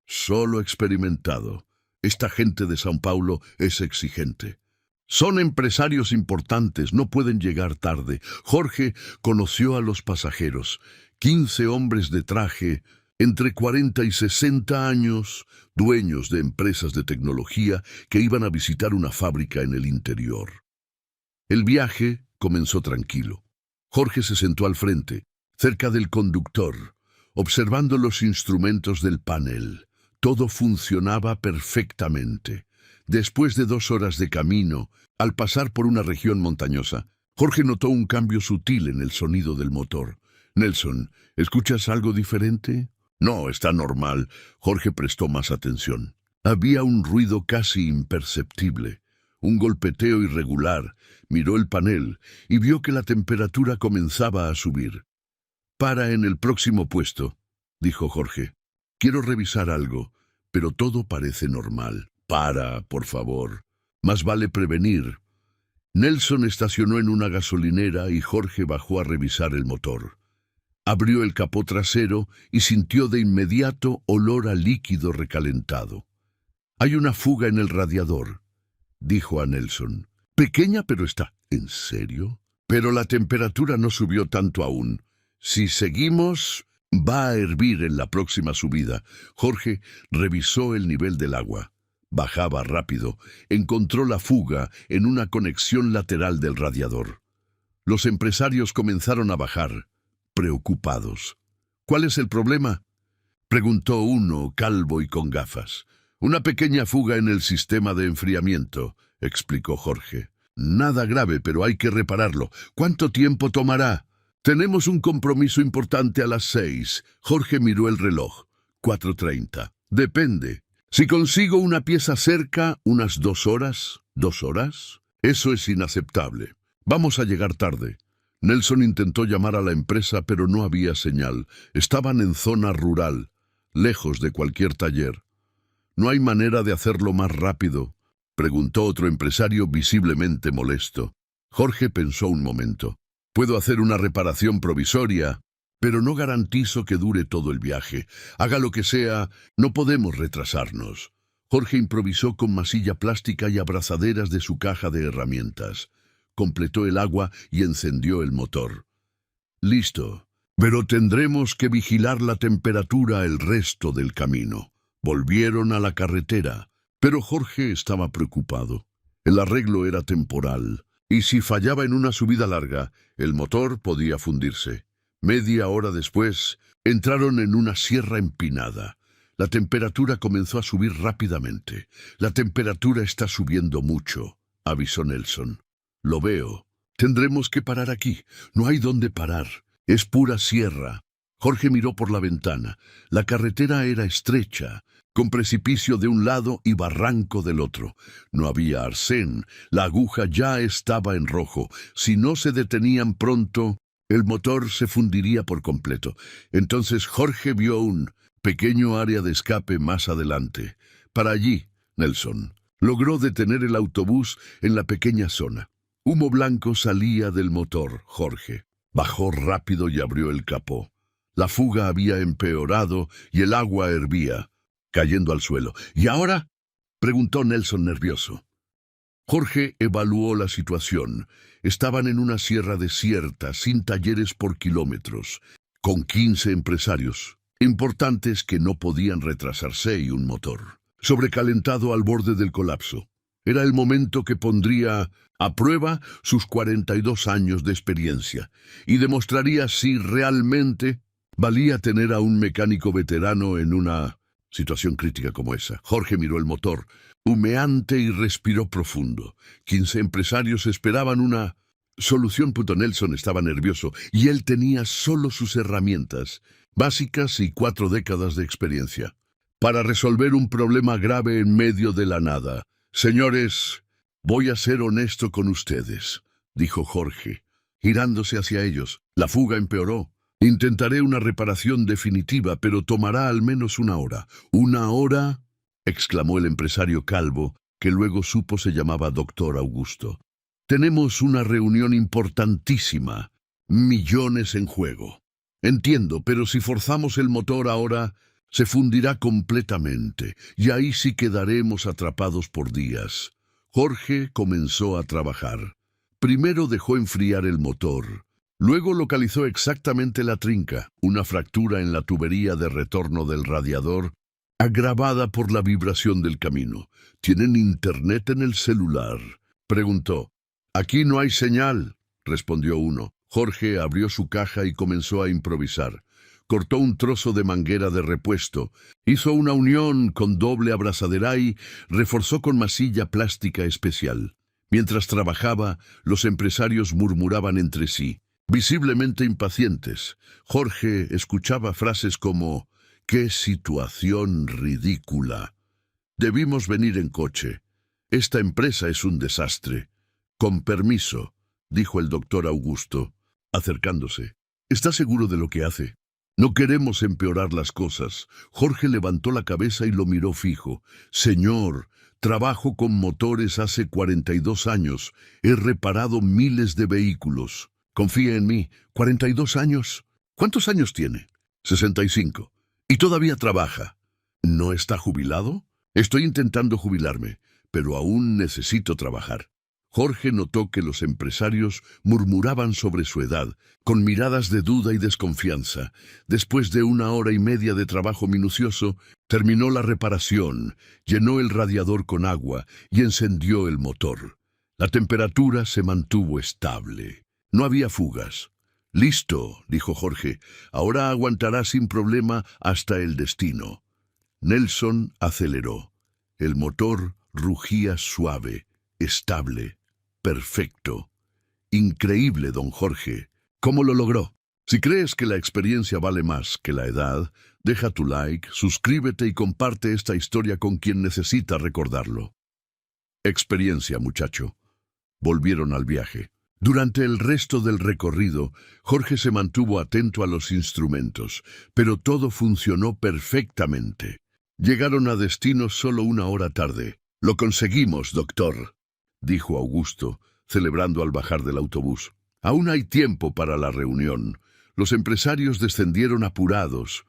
solo experimentado. Esta gente de São Paulo es exigente. Son empresarios importantes, no pueden llegar tarde. Jorge conoció a los pasajeros, 15 hombres de traje, entre 40 y 60 años, dueños de empresas de tecnología que iban a visitar una fábrica en el interior. El viaje comenzó tranquilo. Jorge se sentó al frente, cerca del conductor, observando los instrumentos del panel. Todo funcionaba perfectamente. Después de 2 horas de camino, al pasar por una región montañosa, Jorge notó un cambio sutil en el sonido del motor. Nelson, ¿escuchas algo diferente? No, está normal. Jorge prestó más atención. Había un ruido casi imperceptible, un golpeteo irregular. Miró el panel y vio que la temperatura comenzaba a subir. Para en el próximo puesto, dijo Jorge. Quiero revisar algo, pero todo parece normal. Para, por favor. Más vale prevenir. Nelson estacionó en una gasolinera y Jorge bajó a revisar el motor. Abrió el capó trasero y sintió de inmediato olor a líquido recalentado. Hay una fuga en el radiador, dijo a Nelson. Pequeña, pero está. ¿En serio? Pero la temperatura no subió tanto aún. Si seguimos, va a hervir en la próxima subida. Jorge revisó el nivel del agua. Bajaba rápido. Encontró la fuga en una conexión lateral del radiador. Los empresarios comenzaron a bajar, preocupados. ¿Cuál es el problema?, preguntó uno, calvo y con gafas. Una pequeña fuga en el sistema de enfriamiento, explicó Jorge. Nada grave, pero hay que repararlo. ¿Cuánto tiempo tomará? Tenemos un compromiso importante a las 6. Jorge miró el reloj. 4:30. Depende. Si consigo una pieza cerca, unas 2 horas. ¿2 horas? Eso es inaceptable. Vamos a llegar tarde. Nelson intentó llamar a la empresa, pero no había señal. Estaban en zona rural, lejos de cualquier taller. ¿No hay manera de hacerlo más rápido?, preguntó otro empresario visiblemente molesto. Jorge pensó un momento. Puedo hacer una reparación provisoria, pero no garantizo que dure todo el viaje. Haga lo que sea, no podemos retrasarnos. Jorge improvisó con masilla plástica y abrazaderas de su caja de herramientas. Completó el agua y encendió el motor. Listo, pero tendremos que vigilar la temperatura el resto del camino. Volvieron a la carretera, pero Jorge estaba preocupado. El arreglo era temporal, y si fallaba en una subida larga, el motor podía fundirse. Media hora después, entraron en una sierra empinada. La temperatura comenzó a subir rápidamente. La temperatura está subiendo mucho, avisó Nelson. Lo veo. Tendremos que parar aquí. No hay dónde parar. Es pura sierra. Jorge miró por la ventana. La carretera era estrecha, con precipicio de un lado y barranco del otro. No había arcén. La aguja ya estaba en rojo. Si no se detenían pronto, el motor se fundiría por completo. Entonces Jorge vio un pequeño área de escape más adelante. Para allí, Nelson logró detener el autobús en la pequeña zona. Humo blanco salía del motor, Jorge. Bajó rápido y abrió el capó. La fuga había empeorado y el agua hervía, cayendo al suelo. ¿Y ahora?, preguntó Nelson nervioso. Jorge evaluó la situación. Estaban en una sierra desierta, sin talleres por kilómetros, con 15 empresarios importantes que no podían retrasarse y un motor sobrecalentado al borde del colapso. Era el momento que pondría a prueba sus 42 años de experiencia y demostraría si realmente valía tener a un mecánico veterano en una situación crítica como esa. Jorge miró el motor, humeante, y respiró profundo. 15 empresarios esperaban una solución. Nelson estaba nervioso y él tenía solo sus herramientas básicas y 4 décadas de experiencia para resolver un problema grave en medio de la nada. Señores, voy a ser honesto con ustedes, dijo Jorge, girándose hacia ellos. La fuga empeoró. Intentaré una reparación definitiva, pero tomará al menos 1 hora. ¿1 hora?, exclamó el empresario calvo, que luego supo se llamaba Dr. Augusto. Tenemos una reunión importantísima. Millones en juego. Entiendo, pero si forzamos el motor ahora, se fundirá completamente, y ahí sí quedaremos atrapados por días. Jorge comenzó a trabajar. Primero dejó enfriar el motor. Luego localizó exactamente la trinca, una fractura en la tubería de retorno del radiador, agravada por la vibración del camino. ¿Tienen internet en el celular?, preguntó. Aquí no hay señal, respondió uno. Jorge abrió su caja y comenzó a improvisar. Cortó un trozo de manguera de repuesto, hizo una unión con doble abrazadera y reforzó con masilla plástica especial. Mientras trabajaba, los empresarios murmuraban entre sí, visiblemente impacientes. Jorge escuchaba frases como: «¡Qué situación ridícula! Debimos venir en coche. Esta empresa es un desastre». «Con permiso», dijo el doctor Augusto, acercándose. «¿Está seguro de lo que hace? No queremos empeorar las cosas». Jorge levantó la cabeza y lo miró fijo. «Señor, trabajo con motores hace 42 años. He reparado miles de vehículos. Confíe en mí». «¿42 años? ¿Cuántos años tiene?» 65. «¿Y todavía trabaja? ¿No está jubilado?» «Estoy intentando jubilarme, pero aún necesito trabajar». Jorge notó que los empresarios murmuraban sobre su edad, con miradas de duda y desconfianza. Después de 1 hora y media de trabajo minucioso, terminó la reparación, llenó el radiador con agua y encendió el motor. La temperatura se mantuvo estable. No había fugas. «Listo», dijo Jorge. «Ahora aguantará sin problema hasta el destino». Nelson aceleró. El motor rugía suave, estable, perfecto. Increíble, don Jorge. ¿Cómo lo logró? Si crees que la experiencia vale más que la edad, deja tu like, suscríbete y comparte esta historia con quien necesita recordarlo. Experiencia, muchacho. Volvieron al viaje. Durante el resto del recorrido, Jorge se mantuvo atento a los instrumentos, pero todo funcionó perfectamente. Llegaron a destino solo 1 hora tarde. «Lo conseguimos, doctor», dijo Augusto, celebrando al bajar del autobús. «Aún hay tiempo para la reunión». Los empresarios descendieron apurados,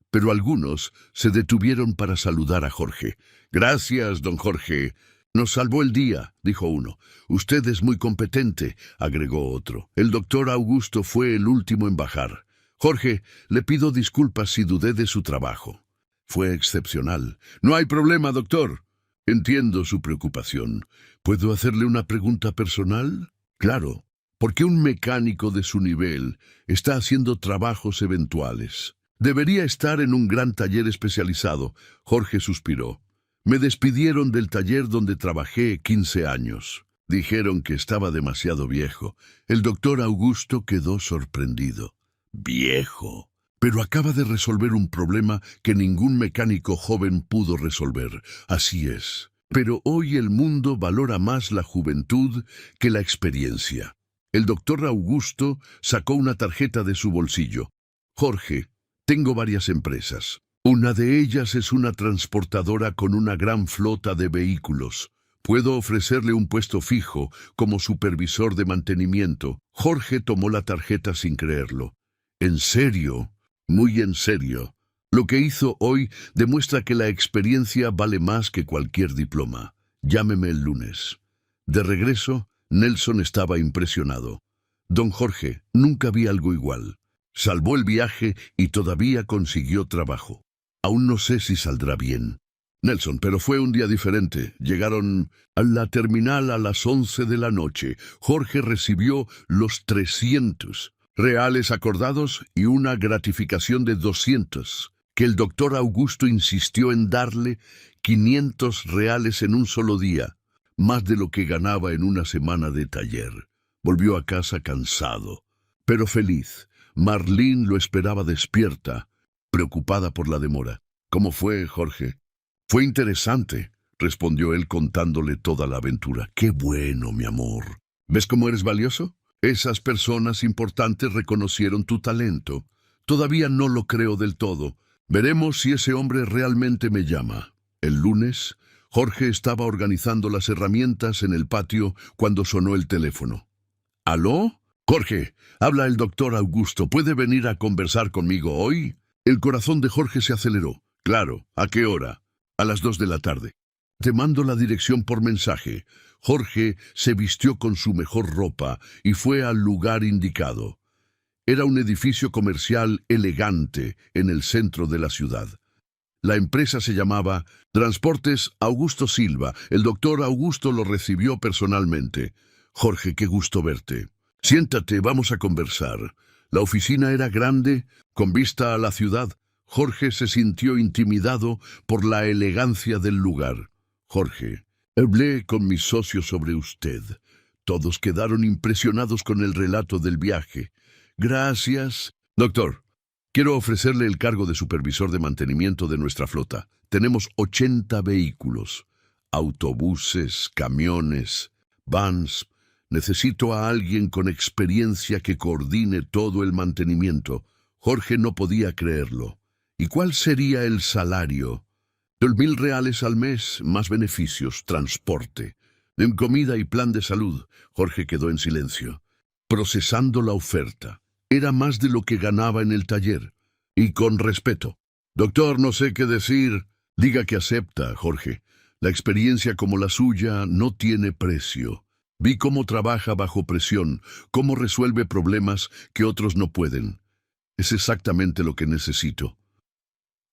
pero algunos se detuvieron para saludar a Jorge. «Gracias, don Jorge. Nos salvó el día», dijo uno. «Usted es muy competente», agregó otro. El doctor Augusto fue el último en bajar. «Jorge, le pido disculpas si dudé de su trabajo. Fue excepcional». «No hay problema, doctor. Entiendo su preocupación. ¿Puedo hacerle una pregunta personal?» «Claro. ¿Por qué un mecánico de su nivel está haciendo trabajos eventuales?» Debería estar en un gran taller especializado. Jorge suspiró. Me despidieron del taller donde trabajé 15 años. Dijeron que estaba demasiado viejo. El doctor Augusto quedó sorprendido. ¿Viejo? Pero acaba de resolver un problema que ningún mecánico joven pudo resolver. Así es. Pero hoy el mundo valora más la juventud que la experiencia. El doctor Augusto sacó una tarjeta de su bolsillo. Jorge, tengo varias empresas. Una de ellas es una transportadora con una gran flota de vehículos. Puedo ofrecerle un puesto fijo como supervisor de mantenimiento. Jorge tomó la tarjeta sin creerlo. ¿En serio? Muy en serio. Lo que hizo hoy demuestra que la experiencia vale más que cualquier diploma. Llámeme el lunes. De regreso, Nelson estaba impresionado. Don Jorge, nunca vi algo igual. Salvó el viaje y todavía consiguió trabajo. Aún no sé si saldrá bien. Nelson, pero fue un día diferente. Llegaron a la terminal a las 11 de la noche. Jorge recibió los 300 reales acordados y una gratificación de 200, que el doctor Augusto insistió en darle 500 reales en un solo día, más de lo que ganaba en una semana de taller. Volvió a casa cansado, pero feliz. Marlene lo esperaba despierta, preocupada por la demora. ¿Cómo fue, Jorge? Fue interesante, respondió él contándole toda la aventura. ¡Qué bueno, mi amor! ¿Ves cómo eres valioso? Esas personas importantes reconocieron tu talento. Todavía no lo creo del todo. Veremos si ese hombre realmente me llama. El lunes, Jorge estaba organizando las herramientas en el patio cuando sonó el teléfono. ¿Aló? Jorge, habla el doctor Augusto. ¿Puede venir a conversar conmigo hoy? El corazón de Jorge se aceleró. Claro, ¿a qué hora? A las 2 de la tarde. Te mando la dirección por mensaje. Jorge se vistió con su mejor ropa y fue al lugar indicado. Era un edificio comercial elegante en el centro de la ciudad. La empresa se llamaba Transportes Augusto Silva. El doctor Augusto lo recibió personalmente. Jorge, qué gusto verte. Siéntate, vamos a conversar. La oficina era grande, con vista a la ciudad. Jorge se sintió intimidado por la elegancia del lugar. Jorge, hablé con mis socios sobre usted. Todos quedaron impresionados con el relato del viaje. Gracias. Doctor, quiero ofrecerle el cargo de supervisor de mantenimiento de nuestra flota. Tenemos 80 vehículos, autobuses, camiones, vans. Necesito a alguien con experiencia que coordine todo el mantenimiento. Jorge no podía creerlo. ¿Y cuál sería el salario? 2,000 reales al mes, más beneficios, transporte, en comida y plan de salud. Jorge quedó en silencio, procesando la oferta. Era más de lo que ganaba en el taller. Y con respeto. Doctor, no sé qué decir. Diga que acepta, Jorge. La experiencia como la suya no tiene precio. Vi cómo trabaja bajo presión, cómo resuelve problemas que otros no pueden. Es exactamente lo que necesito.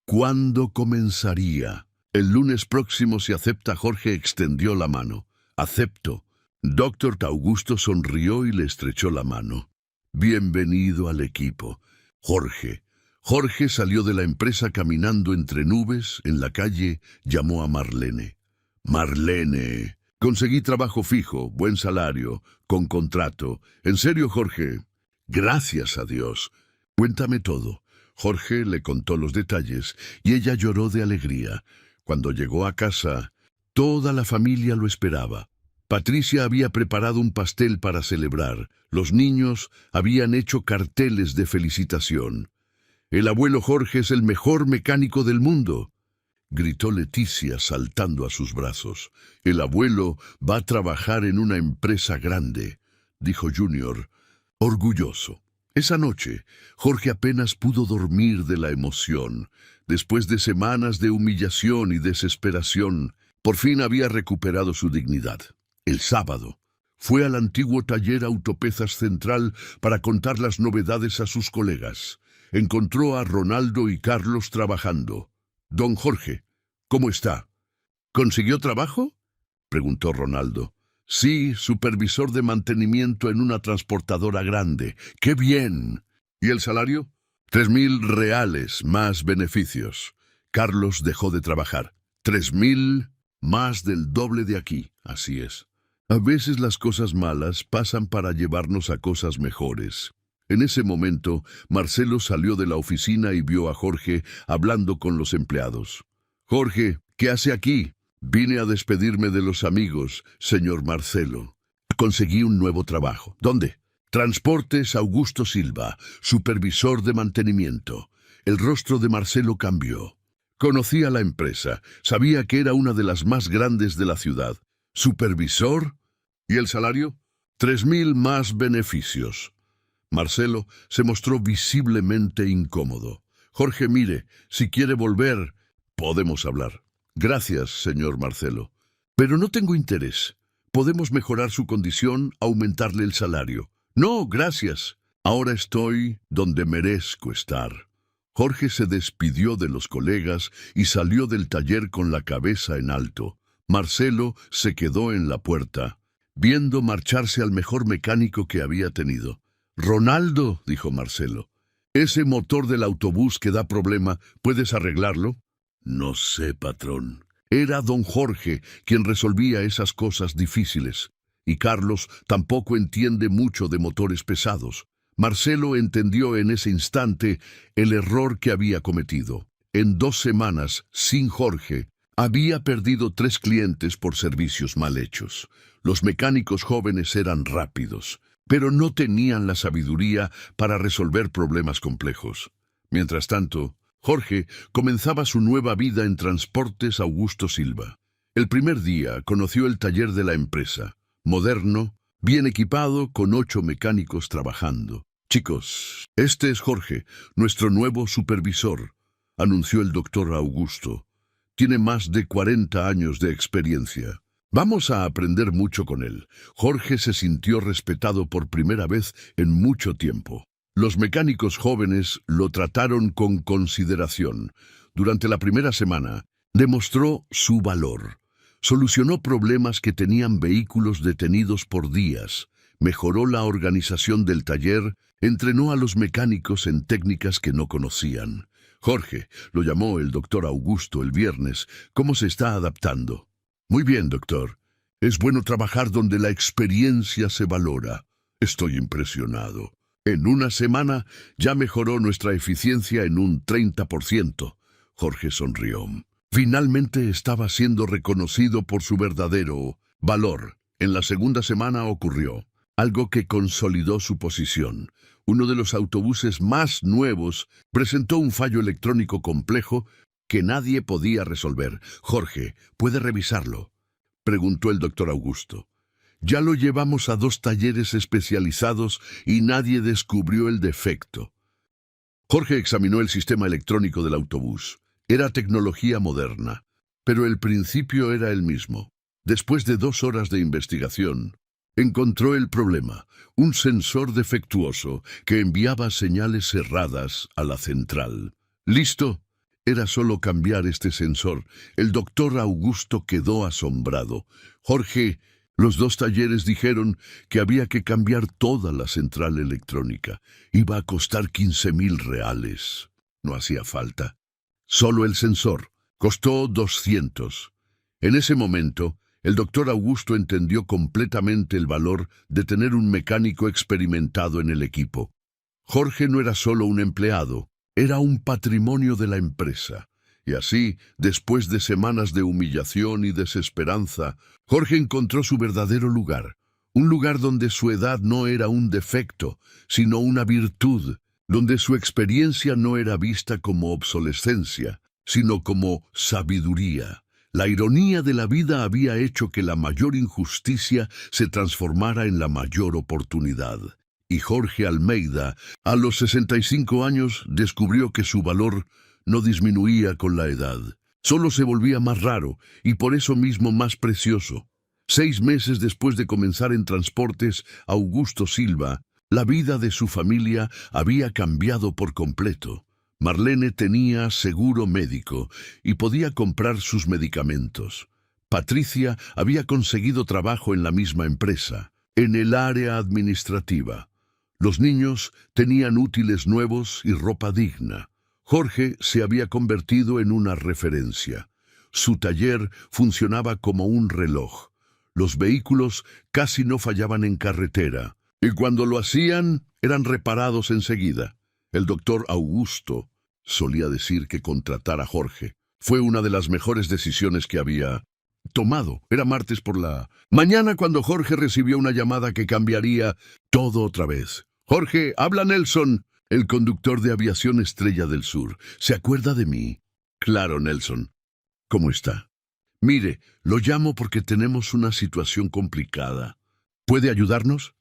¿Cuándo comenzaría? El lunes próximo, si acepta. Jorge extendió la mano. Acepto. Doctor Augusto sonrió y le estrechó la mano. Bienvenido al equipo. Jorge salió de la empresa caminando entre nubes. En la calle llamó a Marlene. Marlene, conseguí trabajo fijo, buen salario, con contrato. ¿En serio, Jorge? Gracias a Dios. Cuéntame todo. Jorge le contó los detalles y ella lloró de alegría. Cuando llegó a casa, toda la familia lo esperaba. Patricia había preparado un pastel para celebrar. Los niños habían hecho carteles de felicitación. El abuelo Jorge es el mejor mecánico del mundo, gritó Leticia saltando a sus brazos. El abuelo va a trabajar en una empresa grande, dijo Junior, orgulloso. Esa noche, Jorge apenas pudo dormir de la emoción. Después de semanas de humillación y desesperación, por fin había recuperado su dignidad. El sábado, fue al antiguo taller Autopezas Central para contar las novedades a sus colegas. Encontró a Ronaldo y Carlos trabajando. Don Jorge, ¿cómo está? ¿Consiguió trabajo?, preguntó Ronaldo. Sí, supervisor de mantenimiento en una transportadora grande. ¡Qué bien! ¿Y el salario? 3.000 reales más beneficios. Carlos dejó de trabajar. 3.000 más del doble de aquí. Así es. A veces las cosas malas pasan para llevarnos a cosas mejores. En ese momento, Marcelo salió de la oficina y vio a Jorge hablando con los empleados. «Jorge, ¿qué hace aquí?» «Vine a despedirme de los amigos, señor Marcelo. Conseguí un nuevo trabajo». «¿Dónde?» «Transportes Augusto Silva, supervisor de mantenimiento». El rostro de Marcelo cambió. Conocía la empresa, sabía que era una de las más grandes de la ciudad. ¿Supervisor? ¿Y el salario? 3.000 más beneficios. Marcelo se mostró visiblemente incómodo. «Jorge, mire, si quiere volver, podemos hablar». «Gracias, señor Marcelo. Pero no tengo interés. Podemos mejorar su condición, aumentarle el salario». «No, gracias. Ahora estoy donde merezco estar». Jorge se despidió de los colegas y salió del taller con la cabeza en alto. Marcelo se quedó en la puerta, viendo marcharse al mejor mecánico que había tenido. «Ronaldo», dijo Marcelo, «ese motor del autobús que da problema, ¿puedes arreglarlo?» «No sé, patrón». Era don Jorge quien resolvía esas cosas difíciles, y Carlos tampoco entiende mucho de motores pesados. Marcelo entendió en ese instante el error que había cometido. En 2 semanas, sin Jorge, había perdido 3 clientes por servicios mal hechos. Los mecánicos jóvenes eran rápidos, pero no tenían la sabiduría para resolver problemas complejos. Mientras tanto, Jorge comenzaba su nueva vida en Transportes Augusto Silva. El primer día conoció el taller de la empresa, moderno, bien equipado, con 8 mecánicos trabajando. «Chicos, este es Jorge, nuestro nuevo supervisor», anunció el doctor Augusto. «Tiene más de 40 años de experiencia. Vamos a aprender mucho con él». Jorge se sintió respetado por primera vez en mucho tiempo. Los mecánicos jóvenes lo trataron con consideración. Durante la primera semana, demostró su valor. Solucionó problemas que tenían vehículos detenidos por días, mejoró la organización del taller, entrenó a los mecánicos en técnicas que no conocían. Jorge lo llamó el doctor Augusto el viernes. «¿Cómo se está adaptando?» «Muy bien, doctor. Es bueno trabajar donde la experiencia se valora. Estoy impresionado. En una semana ya mejoró nuestra eficiencia en un 30%. Jorge sonrió. Finalmente estaba siendo reconocido por su verdadero valor. En la segunda semana ocurrió algo que consolidó su posición. Uno de los autobuses más nuevos presentó un fallo electrónico complejo que nadie podía resolver. «Jorge, ¿puede revisarlo?», preguntó el doctor Augusto. «Ya lo llevamos a 2 talleres especializados y nadie descubrió el defecto». Jorge examinó el sistema electrónico del autobús. Era tecnología moderna, pero el principio era el mismo. Después de 2 horas de investigación, encontró el problema: un sensor defectuoso que enviaba señales erradas a la central. «¿Listo?» Era solo cambiar este sensor. El doctor Augusto quedó asombrado. «Jorge, los 2 talleres dijeron que había que cambiar toda la central electrónica. Iba a costar 15.000 reales. No hacía falta. Solo el sensor. Costó 200. En ese momento, el doctor Augusto entendió completamente el valor de tener un mecánico experimentado en el equipo. Jorge no era solo un empleado, era un patrimonio de la empresa. Y así, después de semanas de humillación y desesperanza, Jorge encontró su verdadero lugar. Un lugar donde su edad no era un defecto, sino una virtud, donde su experiencia no era vista como obsolescencia, sino como sabiduría. La ironía de la vida había hecho que la mayor injusticia se transformara en la mayor oportunidad. Y Jorge Almeida, a los 65 años, descubrió que su valor no disminuía con la edad. Solo se volvía más raro y por eso mismo más precioso. 6 meses después de comenzar en Transportes Augusto Silva, la vida de su familia había cambiado por completo. Marlene tenía seguro médico y podía comprar sus medicamentos. Patricia había conseguido trabajo en la misma empresa, en el área administrativa. Los niños tenían útiles nuevos y ropa digna. Jorge se había convertido en una referencia. Su taller funcionaba como un reloj. Los vehículos casi no fallaban en carretera, y cuando lo hacían, eran reparados enseguida. El doctor Augusto solía decir que contratar a Jorge fue una de las mejores decisiones que había tomado. Era martes por la mañana cuando Jorge recibió una llamada que cambiaría todo otra vez. «Jorge, habla Nelson, el conductor de Aviación Estrella del Sur. ¿Se acuerda de mí?» «Claro, Nelson. ¿Cómo está?» «Mire, lo llamo porque tenemos una situación complicada. ¿Puede ayudarnos?»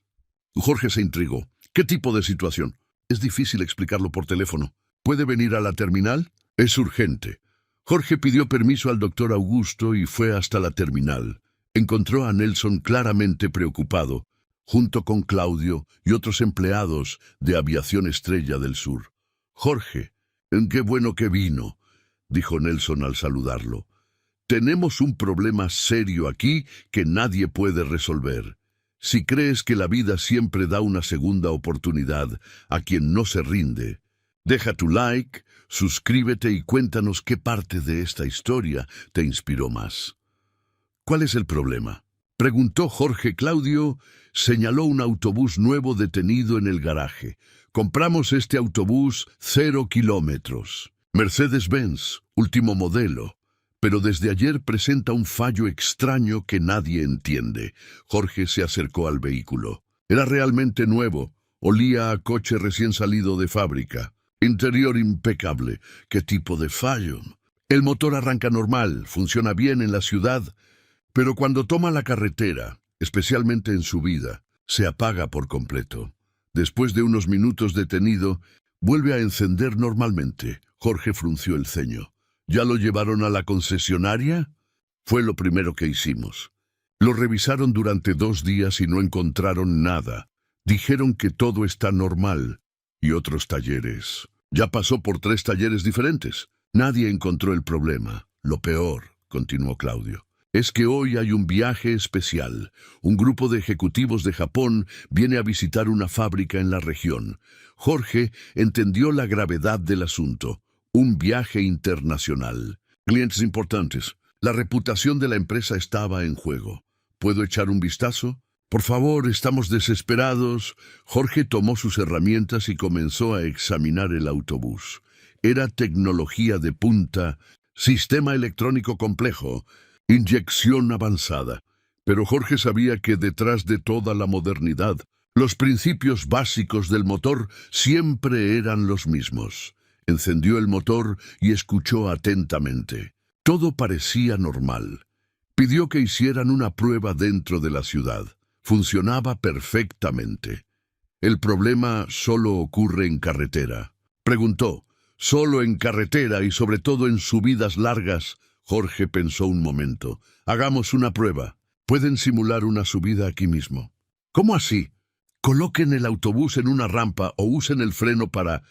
Jorge se intrigó. «¿Qué tipo de situación?» «Es difícil explicarlo por teléfono. ¿Puede venir a la terminal?» «Es urgente». Jorge pidió permiso al doctor Augusto y fue hasta la terminal. Encontró a Nelson claramente preocupado, junto con Claudio y otros empleados de Aviación Estrella del Sur. «Jorge, qué bueno que vino», dijo Nelson al saludarlo. «Tenemos un problema serio aquí que nadie puede resolver. Si crees que la vida siempre da una segunda oportunidad a quien no se rinde, deja tu like, suscríbete y cuéntanos qué parte de esta historia te inspiró más». «¿Cuál es el problema?», preguntó Jorge. Claudio señaló un autobús nuevo detenido en el garaje. «Compramos este autobús 0 kilómetros. Mercedes-Benz, último modelo. Pero desde ayer presenta un fallo extraño que nadie entiende». Jorge se acercó al vehículo. Era realmente nuevo. Olía a coche recién salido de fábrica. Interior impecable. ¿Qué tipo de fallo? El motor arranca normal, funciona bien en la ciudad, pero cuando toma la carretera, especialmente en subida, se apaga por completo. Después de unos minutos detenido, vuelve a encender normalmente. Jorge frunció el ceño. «¿Ya lo llevaron a la concesionaria?» «Fue lo primero que hicimos. Lo revisaron durante 2 días y no encontraron nada. Dijeron que todo está normal. Y otros talleres. Ya pasó por 3 talleres diferentes. Nadie encontró el problema. Lo peor», continuó Claudio, «es que hoy hay un viaje especial. Un grupo de ejecutivos de Japón viene a visitar una fábrica en la región». Jorge entendió la gravedad del asunto. Un viaje internacional. Clientes importantes. La reputación de la empresa estaba en juego. ¿Puedo echar un vistazo? «Por favor, estamos desesperados». Jorge tomó sus herramientas y comenzó a examinar el autobús. Era tecnología de punta, sistema electrónico complejo, inyección avanzada. Pero Jorge sabía que detrás de toda la modernidad, los principios básicos del motor siempre eran los mismos. Encendió el motor y escuchó atentamente. Todo parecía normal. Pidió que hicieran una prueba dentro de la ciudad. Funcionaba perfectamente. «¿El problema solo ocurre en carretera?», preguntó. «Solo en carretera y sobre todo en subidas largas». Jorge pensó un momento. «Hagamos una prueba. Pueden simular una subida aquí mismo». «¿Cómo así?». «Coloquen el autobús en una rampa o usen el freno para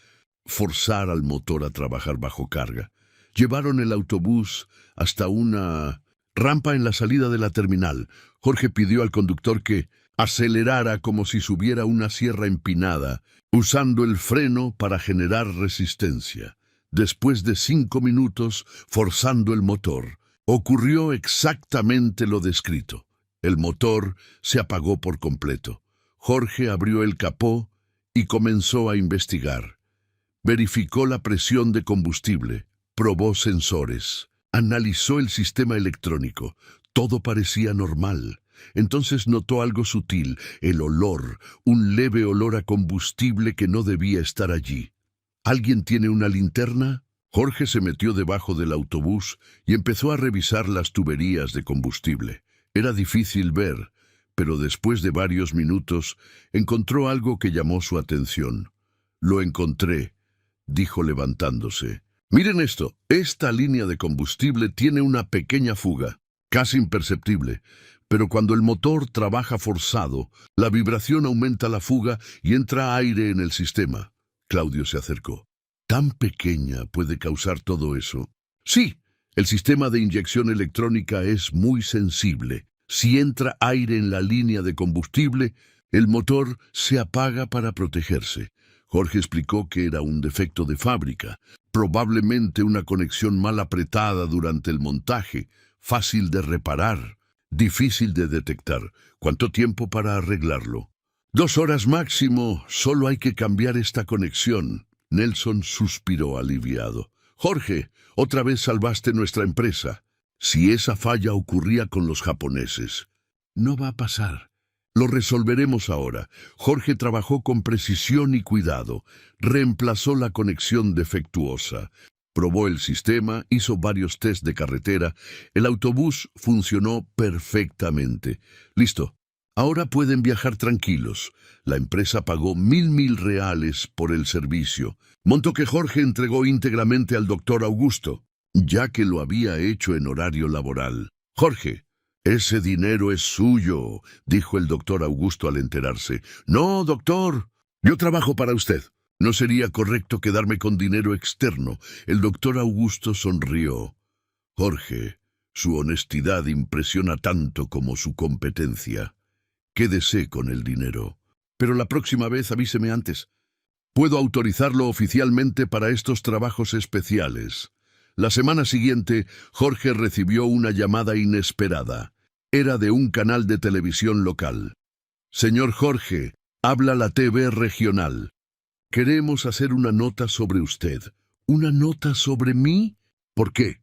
forzar al motor a trabajar bajo carga». Llevaron el autobús hasta una rampa en la salida de la terminal. Jorge pidió al conductor que acelerara como si subiera una sierra empinada, usando el freno para generar resistencia. Después de 5 minutos forzando el motor, ocurrió exactamente lo descrito. El motor se apagó por completo. Jorge abrió el capó y comenzó a investigar. Verificó la presión de combustible, probó sensores, analizó el sistema electrónico. Todo parecía normal. Entonces notó algo sutil, el olor, un leve olor a combustible que no debía estar allí. ¿Alguien tiene una linterna? Jorge se metió debajo del autobús y empezó a revisar las tuberías de combustible. Era difícil ver, pero después de varios minutos encontró algo que llamó su atención. «Lo encontré», dijo levantándose. «Miren esto, esta línea de combustible tiene una pequeña fuga, casi imperceptible, pero cuando el motor trabaja forzado, la vibración aumenta la fuga y entra aire en el sistema». Claudio se acercó. «¿Tan pequeña puede causar todo eso?» «Sí, el sistema de inyección electrónica es muy sensible. Si entra aire en la línea de combustible, El motor se apaga para protegerse. Jorge explicó que era un defecto de fábrica, probablemente una conexión mal apretada durante el montaje, fácil de reparar, difícil de detectar. ¿Cuánto tiempo para arreglarlo? 2 horas máximo, solo hay que cambiar esta conexión. Nelson suspiró aliviado. Jorge, otra vez salvaste nuestra empresa. Si esa falla ocurría con los japoneses. No va a pasar. Lo resolveremos ahora. Jorge trabajó con precisión y cuidado. Reemplazó la conexión defectuosa. Probó el sistema, hizo varios test de carretera. El autobús funcionó perfectamente. Listo. Ahora pueden viajar tranquilos. La empresa pagó 1.000 reales por el servicio. Monto que Jorge entregó íntegramente al doctor Augusto, ya que lo había hecho en horario laboral. Jorge, ese dinero es suyo, dijo el doctor Augusto al enterarse. No, doctor, yo trabajo para usted. No sería correcto quedarme con dinero externo. El doctor Augusto sonrió. Jorge, su honestidad impresiona tanto como su competencia. Quédese con el dinero. Pero la próxima vez avíseme antes. Puedo autorizarlo oficialmente para estos trabajos especiales. La semana siguiente, Jorge recibió una llamada inesperada. Era de un canal de televisión local. Señor Jorge, habla la TV regional. Queremos hacer una nota sobre usted. ¿Una nota sobre mí? ¿Por qué?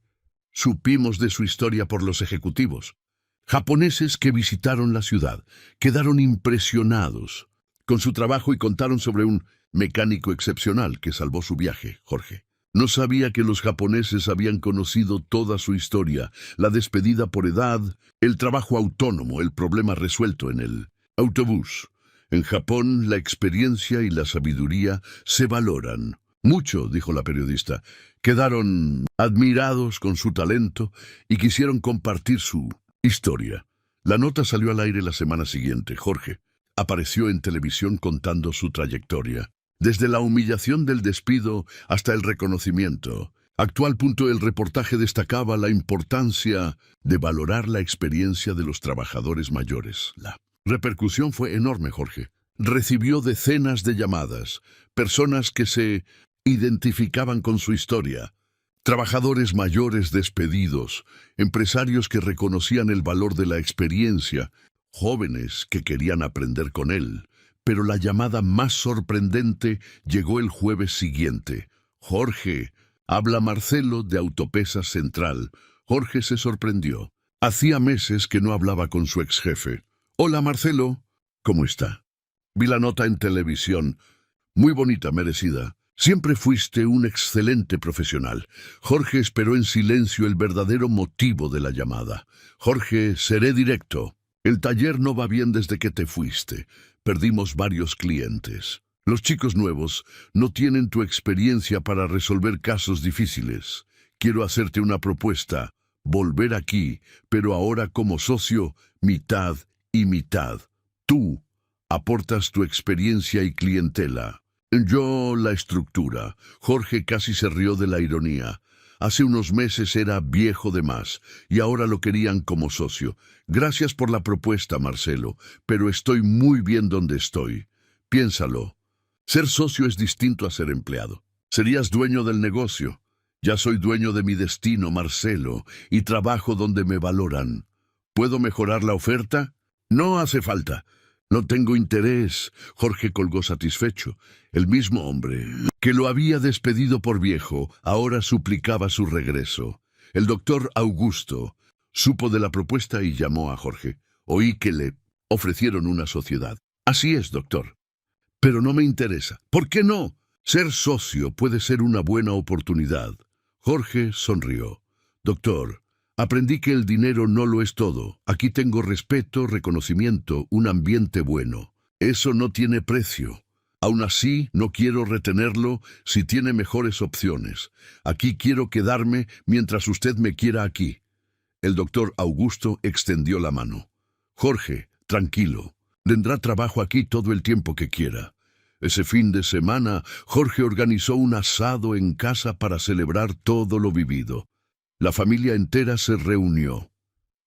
Supimos de su historia por los ejecutivos. Japoneses que visitaron la ciudad. Quedaron impresionados con su trabajo y contaron sobre un mecánico excepcional que salvó su viaje, Jorge. No sabía que los japoneses habían conocido toda su historia, la despedida por edad, el trabajo autónomo, el problema resuelto en el autobús. En Japón, la experiencia y la sabiduría se valoran. Mucho, dijo la periodista. Quedaron admirados con su talento y quisieron compartir su historia. La nota salió al aire la semana siguiente. Jorge apareció en televisión contando su trayectoria. Desde la humillación del despido hasta el reconocimiento. Actual punto, el reportaje destacaba la importancia de valorar la experiencia de los trabajadores mayores. La repercusión fue enorme, Jorge. Recibió decenas de llamadas, personas que se identificaban con su historia, trabajadores mayores despedidos, empresarios que reconocían el valor de la experiencia, jóvenes que querían aprender con él. Pero la llamada más sorprendente llegó el jueves siguiente. Jorge, habla Marcelo de Autopesa Central. Jorge se sorprendió. Hacía meses que no hablaba con su ex jefe. Hola Marcelo, ¿cómo está? Vi la nota en televisión. Muy bonita, merecida. Siempre fuiste un excelente profesional. Jorge esperó en silencio el verdadero motivo de la llamada. Jorge, seré directo. El taller no va bien desde que te fuiste. Perdimos varios clientes. Los chicos nuevos no tienen tu experiencia para resolver casos difíciles. Quiero hacerte una propuesta. Volver aquí, pero ahora como socio, mitad y mitad. Tú aportas tu experiencia y clientela. Yo la estructura. Jorge casi se rió de la ironía. Hace unos meses era viejo de más, y ahora lo querían como socio. Gracias por la propuesta, Marcelo, pero estoy muy bien donde estoy. Piénsalo. Ser socio es distinto a ser empleado. Serías dueño del negocio. Ya soy dueño de mi destino, Marcelo, y trabajo donde me valoran. ¿Puedo mejorar la oferta? No hace falta. No tengo interés. Jorge colgó satisfecho. El mismo hombre que lo había despedido por viejo ahora suplicaba su regreso. El doctor Augusto supo de la propuesta y llamó a Jorge. Oí que le ofrecieron una sociedad. Así es, doctor. Pero no me interesa. ¿Por qué no? Ser socio puede ser una buena oportunidad. Jorge sonrió. Doctor, aprendí que el dinero no lo es todo. Aquí tengo respeto, reconocimiento, un ambiente bueno. Eso no tiene precio. Aún así, no quiero retenerlo si tiene mejores opciones. Aquí quiero quedarme mientras usted me quiera aquí. El doctor Augusto extendió la mano. Jorge, tranquilo. Tendrá trabajo aquí todo el tiempo que quiera. Ese fin de semana, Jorge organizó un asado en casa para celebrar todo lo vivido. La familia entera se reunió.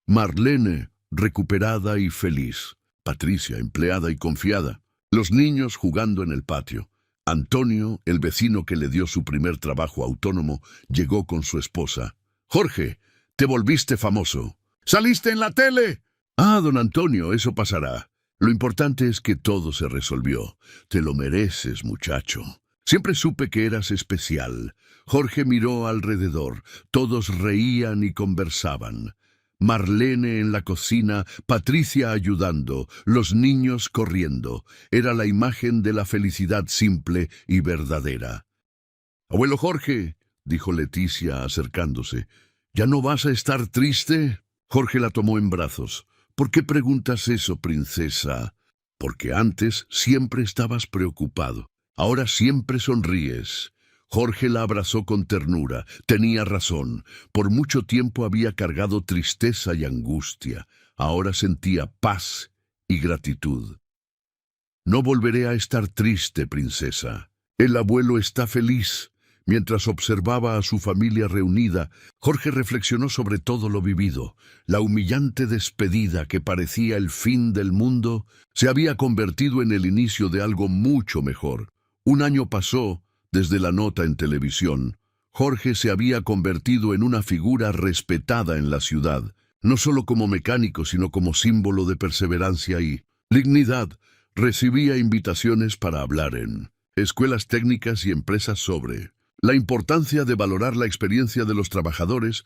Marlene, recuperada y feliz. Patricia, empleada y confiada. Los niños jugando en el patio. Antonio, el vecino que le dio su primer trabajo autónomo, llegó con su esposa. «Jorge, te volviste famoso. ¡Saliste en la tele!». «Ah, don Antonio, eso pasará. Lo importante es que todo se resolvió. Te lo mereces, muchacho. Siempre supe que eras especial». Jorge miró alrededor. Todos reían y conversaban. Marlene en la cocina, Patricia ayudando, los niños corriendo. Era la imagen de la felicidad simple y verdadera. «Abuelo Jorge», dijo Leticia acercándose, «¿ya no vas a estar triste?». Jorge la tomó en brazos. «¿Por qué preguntas eso, princesa?». «Porque antes siempre estabas preocupado. Ahora siempre sonríes». Jorge la abrazó con ternura. Tenía razón. Por mucho tiempo había cargado tristeza y angustia. Ahora sentía paz y gratitud. «No volveré a estar triste, princesa. El abuelo está feliz». Mientras observaba a su familia reunida, Jorge reflexionó sobre todo lo vivido. La humillante despedida que parecía el fin del mundo se había convertido en el inicio de algo mucho mejor. Un año pasó desde la nota en televisión. Jorge se había convertido en una figura respetada en la ciudad, no solo como mecánico, sino como símbolo de perseverancia y dignidad. Recibía invitaciones para hablar en escuelas técnicas y empresas sobre la importancia de valorar la experiencia de los trabajadores.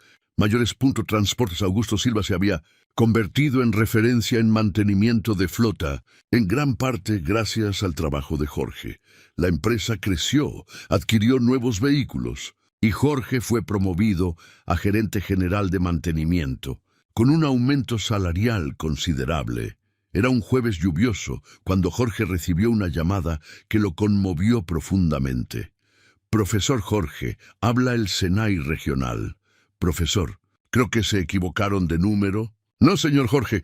Transportes Augusto Silva se había convertido en referencia en mantenimiento de flota, en gran parte gracias al trabajo de Jorge. La empresa creció, adquirió nuevos vehículos, y Jorge fue promovido a gerente general de mantenimiento, con un aumento salarial considerable. Era un jueves lluvioso cuando Jorge recibió una llamada que lo conmovió profundamente. «Profesor Jorge, habla el SENAI regional». «Profesor, creo que se equivocaron de número». «No, señor Jorge,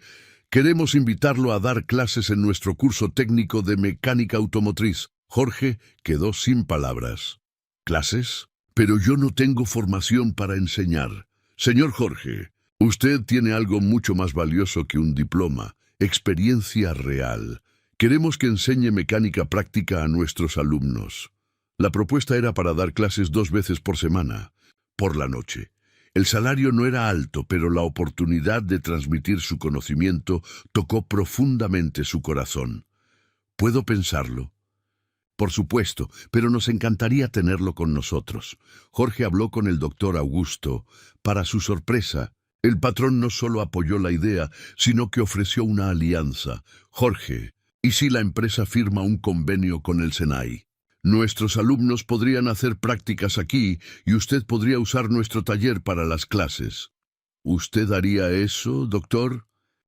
queremos invitarlo a dar clases en nuestro curso técnico de mecánica automotriz». Jorge quedó sin palabras. «¿Clases? Pero yo no tengo formación para enseñar». «Señor Jorge, usted tiene algo mucho más valioso que un diploma, experiencia real. Queremos que enseñe mecánica práctica a nuestros alumnos». La propuesta era para dar clases 2 veces por semana, por la noche. El salario no era alto, pero la oportunidad de transmitir su conocimiento tocó profundamente su corazón. «¿Puedo pensarlo?». «Por supuesto, pero nos encantaría tenerlo con nosotros». Jorge habló con el doctor Augusto. Para su sorpresa, el patrón no solo apoyó la idea, sino que ofreció una alianza. «Jorge, ¿y si la empresa firma un convenio con el SENAI? Nuestros alumnos podrían hacer prácticas aquí y usted podría usar nuestro taller para las clases». «¿Usted haría eso, doctor?».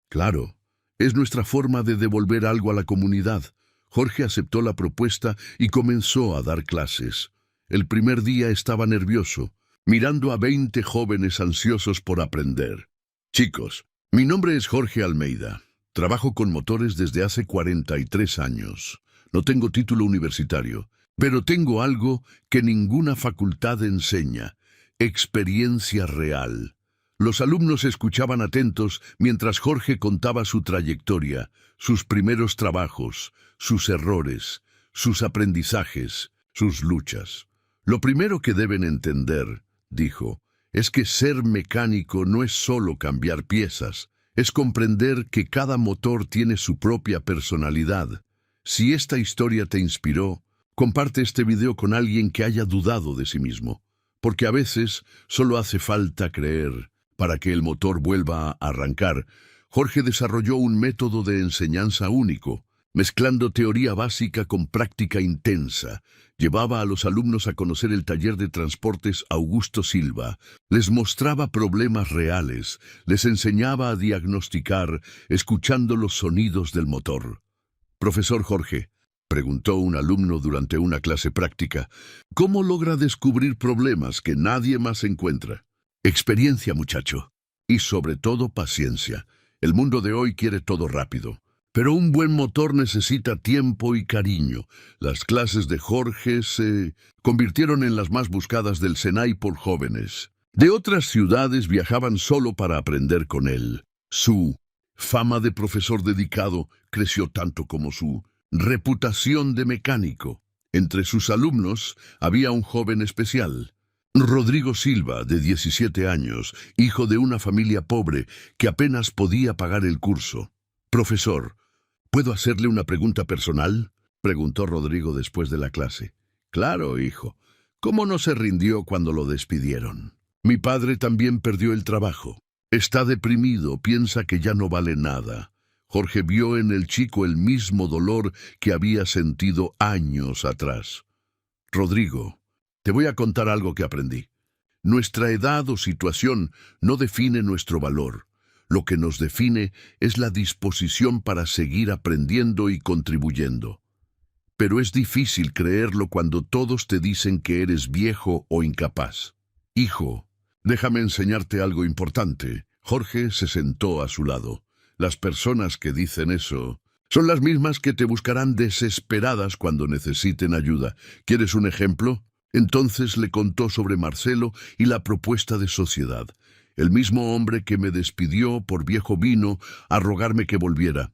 «Claro, es nuestra forma de devolver algo a la comunidad». Jorge aceptó la propuesta y comenzó a dar clases. El primer día estaba nervioso, mirando a 20 jóvenes ansiosos por aprender. «Chicos, mi nombre es Jorge Almeida. Trabajo con motores desde hace 43 años. No tengo título universitario, pero tengo algo que ninguna facultad enseña: experiencia real». Los alumnos escuchaban atentos mientras Jorge contaba su trayectoria, sus primeros trabajos, sus errores, sus aprendizajes, sus luchas. «Lo primero que deben entender», dijo, «es que ser mecánico no es solo cambiar piezas, es comprender que cada motor tiene su propia personalidad. Si esta historia te inspiró, comparte este video con alguien que haya dudado de sí mismo, porque a veces solo hace falta creer para que el motor vuelva a arrancar». Jorge desarrolló un método de enseñanza único, mezclando teoría básica con práctica intensa. Llevaba a los alumnos a conocer el taller de transportes Augusto Silva, les mostraba problemas reales, les enseñaba a diagnosticar, escuchando los sonidos del motor. «Profesor Jorge», preguntó un alumno durante una clase práctica, «¿cómo logra descubrir problemas que nadie más encuentra?». «Experiencia, muchacho. Y sobre todo paciencia. El mundo de hoy quiere todo rápido. Pero un buen motor necesita tiempo y cariño». Las clases de Jorge se convirtieron en las más buscadas del SENAI por jóvenes. De otras ciudades viajaban solo para aprender con él. Su fama de profesor dedicado creció tanto como su reputación de mecánico. Entre sus alumnos había un joven especial, Rodrigo Silva, de 17 años, hijo de una familia pobre que apenas podía pagar el curso. «Profesor, ¿puedo hacerle una pregunta personal?», preguntó Rodrigo después de la clase. «Claro, hijo. ¿Cómo no se rindió cuando lo despidieron? Mi padre también perdió el trabajo. Está deprimido, piensa que ya no vale nada». Jorge vio en el chico el mismo dolor que había sentido años atrás. «Rodrigo, te voy a contar algo que aprendí. Nuestra edad o situación no define nuestro valor. Lo que nos define es la disposición para seguir aprendiendo y contribuyendo. Pero es difícil creerlo cuando todos te dicen que eres viejo o incapaz. Hijo, déjame enseñarte algo importante». Jorge se sentó a su lado. Las personas que dicen eso son las mismas que te buscarán desesperadas cuando necesiten ayuda. ¿Quieres un ejemplo? Entonces le contó sobre Marcelo y la propuesta de sociedad. El mismo hombre que me despidió por viejo vino a rogarme que volviera.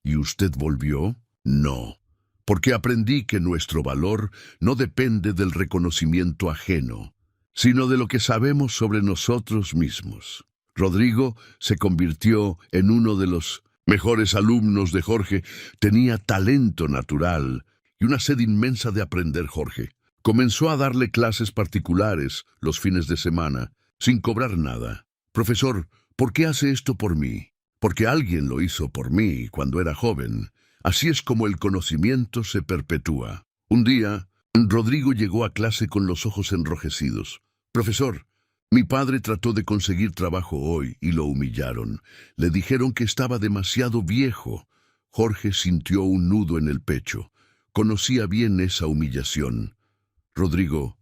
¿Y usted volvió? No, porque aprendí que nuestro valor no depende del reconocimiento ajeno, sino de lo que sabemos sobre nosotros mismos. Rodrigo se convirtió en uno de los mejores alumnos de Jorge. Tenía talento natural y una sed inmensa de aprender. Jorge comenzó a darle clases particulares los fines de semana, sin cobrar nada. «Profesor, ¿por qué hace esto por mí? Porque alguien lo hizo por mí cuando era joven. Así es como el conocimiento se perpetúa». Un día, Rodrigo llegó a clase con los ojos enrojecidos. «Profesor, mi padre trató de conseguir trabajo hoy y lo humillaron. Le dijeron que estaba demasiado viejo». Jorge sintió un nudo en el pecho. Conocía bien esa humillación. «Rodrigo,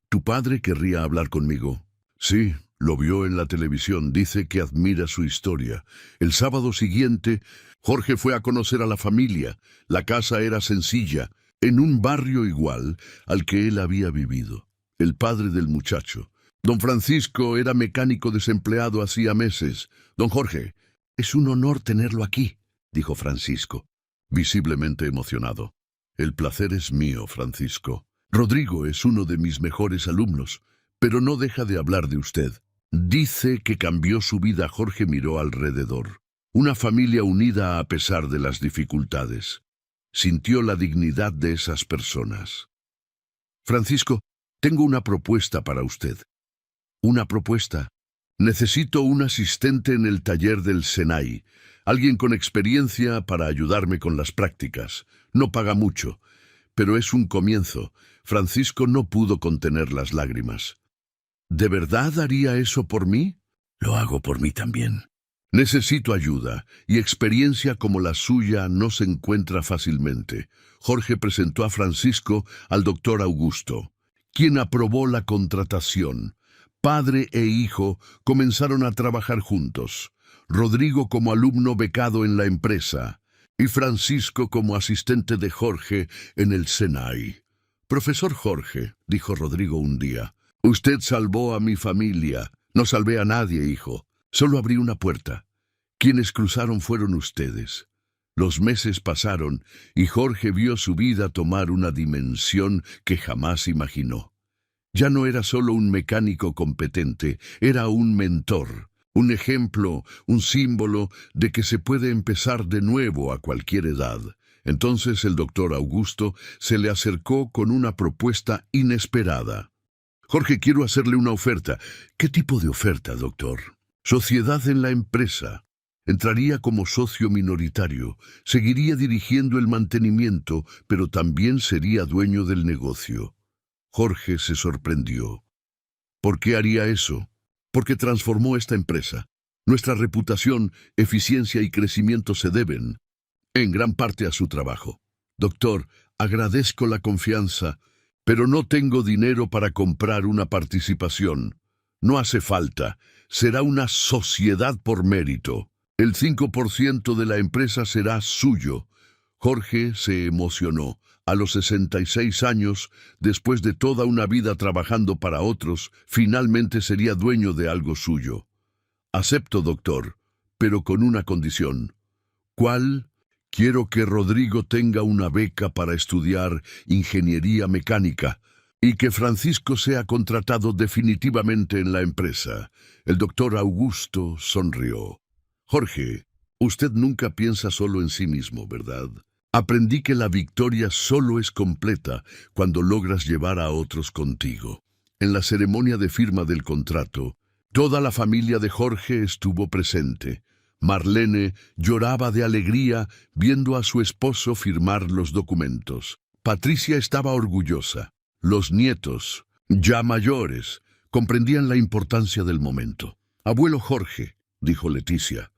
¿tu padre querría hablar conmigo?» «Sí, lo vio en la televisión. Dice que admira su historia». El sábado siguiente, Jorge fue a conocer a la familia. La casa era sencilla, en un barrio igual al que él había vivido. El padre del muchacho, don Francisco, era mecánico desempleado hacía meses. «Don Jorge, es un honor tenerlo aquí», dijo Francisco, visiblemente emocionado. «El placer es mío, Francisco. Rodrigo es uno de mis mejores alumnos, pero no deja de hablar de usted. Dice que cambió su vida». Jorge miró alrededor. Una familia unida a pesar de las dificultades. Sintió la dignidad de esas personas. «Francisco, tengo una propuesta para usted». «¿Una propuesta?» «Necesito un asistente en el taller del Senai, alguien con experiencia para ayudarme con las prácticas. No paga mucho, pero es un comienzo». Francisco no pudo contener las lágrimas. «¿De verdad haría eso por mí?» «Lo hago por mí también». «Necesito ayuda, y experiencia como la suya no se encuentra fácilmente». Jorge presentó a Francisco al doctor Augusto, quien aprobó la contratación. Padre e hijo comenzaron a trabajar juntos. Rodrigo como alumno becado en la empresa y Francisco como asistente de Jorge en el Senai. «Profesor Jorge», dijo Rodrigo un día, «usted salvó a mi familia». «No salvé a nadie, hijo. Solo abrí una puerta. Quienes cruzaron fueron ustedes». Los meses pasaron y Jorge vio su vida tomar una dimensión que jamás imaginó. Ya no era solo un mecánico competente, era un mentor, un ejemplo, un símbolo de que se puede empezar de nuevo a cualquier edad. Entonces el doctor Augusto se le acercó con una propuesta inesperada. «Jorge, quiero hacerle una oferta». «¿Qué tipo de oferta, doctor?» «Sociedad en la empresa. Entraría como socio minoritario, seguiría dirigiendo el mantenimiento, pero también sería dueño del negocio». Jorge se sorprendió. ¿Por qué haría eso? Porque transformó esta empresa. Nuestra reputación, eficiencia y crecimiento se deben, en gran parte, a su trabajo. «Doctor, agradezco la confianza, pero no tengo dinero para comprar una participación». «No hace falta. Será una sociedad por mérito. El 5% de la empresa será suyo». Jorge se emocionó. A los 66 años, después de toda una vida trabajando para otros, finalmente sería dueño de algo suyo. «Acepto, doctor, pero con una condición. ¿Cuál? Quiero que Rodrigo tenga una beca para estudiar ingeniería mecánica y que Francisco sea contratado definitivamente en la empresa. El doctor Augusto sonrió. Jorge, usted nunca piensa solo en sí mismo, ¿verdad? Aprendí que la victoria solo es completa cuando logras llevar a otros contigo. En la ceremonia de firma del contrato, toda la familia de Jorge estuvo presente. Marlene lloraba de alegría viendo a su esposo firmar los documentos. Patricia estaba orgullosa. Los nietos, ya mayores, comprendían la importancia del momento. «Abuelo Jorge», dijo Leticia,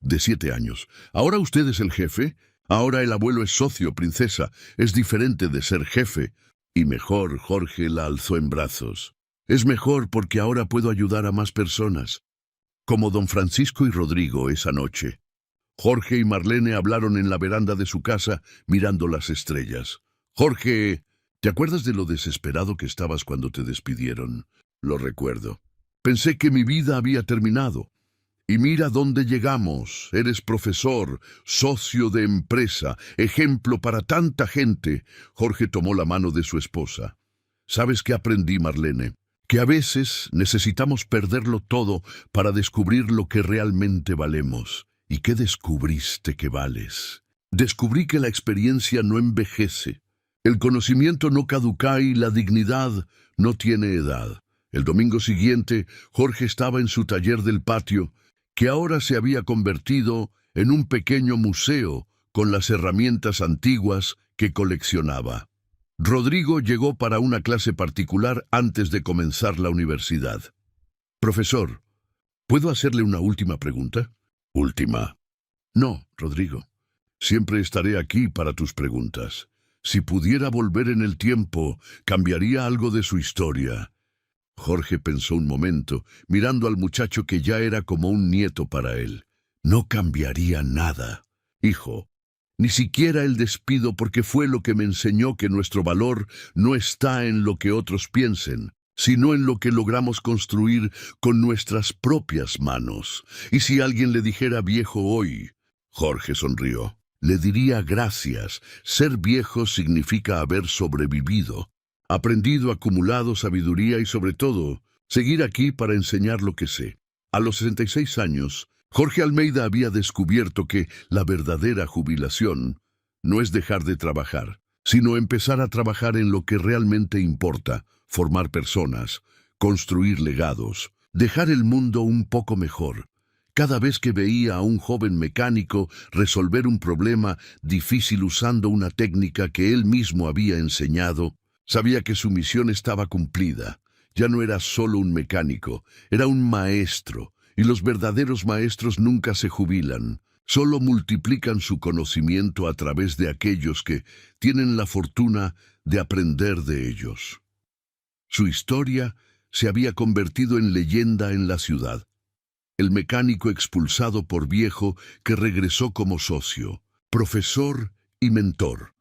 de 7 años, «¿ahora usted es el jefe? Ahora el abuelo es socio, princesa. Es diferente de ser jefe». Y mejor, Jorge la alzó en brazos. «Es mejor porque ahora puedo ayudar a más personas». Como don Francisco y Rodrigo esa noche. Jorge y Marlene hablaron en la veranda de su casa mirando las estrellas. «Jorge, ¿te acuerdas de lo desesperado que estabas cuando te despidieron?» «Lo recuerdo. Pensé que mi vida había terminado. Y mira dónde llegamos. Eres profesor, socio de empresa, ejemplo para tanta gente». Jorge tomó la mano de su esposa. «¿Sabes qué aprendí, Marlene? Que a veces necesitamos perderlo todo para descubrir lo que realmente valemos». «¿Y qué descubriste que vales?» «Descubrí que la experiencia no envejece. El conocimiento no caduca y la dignidad no tiene edad». El domingo siguiente, Jorge estaba en su taller del patio, que ahora se había convertido en un pequeño museo con las herramientas antiguas que coleccionaba. Rodrigo llegó para una clase particular antes de comenzar la universidad. «Profesor, ¿puedo hacerle una última pregunta?» «¿Última?» «No, Rodrigo. Siempre estaré aquí para tus preguntas. Si pudiera volver en el tiempo, ¿cambiaría algo de su historia?» Jorge pensó un momento, mirando al muchacho que ya era como un nieto para él. «No cambiaría nada, hijo. Ni siquiera el despido, porque fue lo que me enseñó que nuestro valor no está en lo que otros piensen, sino en lo que logramos construir con nuestras propias manos. Y si alguien le dijera viejo hoy», Jorge sonrió, «le diría gracias. Ser viejo significa haber sobrevivido, aprendido, acumulado sabiduría y sobre todo, seguir aquí para enseñar lo que sé». A los 66 años, Jorge Almeida había descubierto que la verdadera jubilación no es dejar de trabajar, sino empezar a trabajar en lo que realmente importa: formar personas, construir legados, dejar el mundo un poco mejor. Cada vez que veía a un joven mecánico resolver un problema difícil usando una técnica que él mismo había enseñado, sabía que su misión estaba cumplida. Ya no era solo un mecánico, era un maestro, y los verdaderos maestros nunca se jubilan, solo multiplican su conocimiento a través de aquellos que tienen la fortuna de aprender de ellos. Su historia se había convertido en leyenda en la ciudad. El mecánico expulsado por viejo que regresó como socio, profesor y mentor.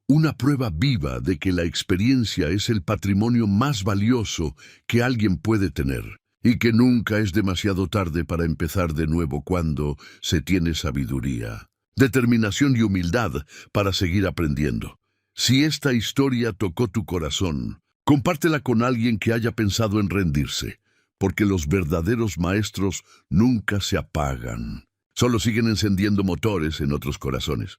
Una prueba viva de que la experiencia es el patrimonio más valioso que alguien puede tener, y que nunca es demasiado tarde para empezar de nuevo cuando se tiene sabiduría, determinación y humildad para seguir aprendiendo. Si esta historia tocó tu corazón, compártela con alguien que haya pensado en rendirse, porque los verdaderos maestros nunca se apagan, solo siguen encendiendo motores en otros corazones.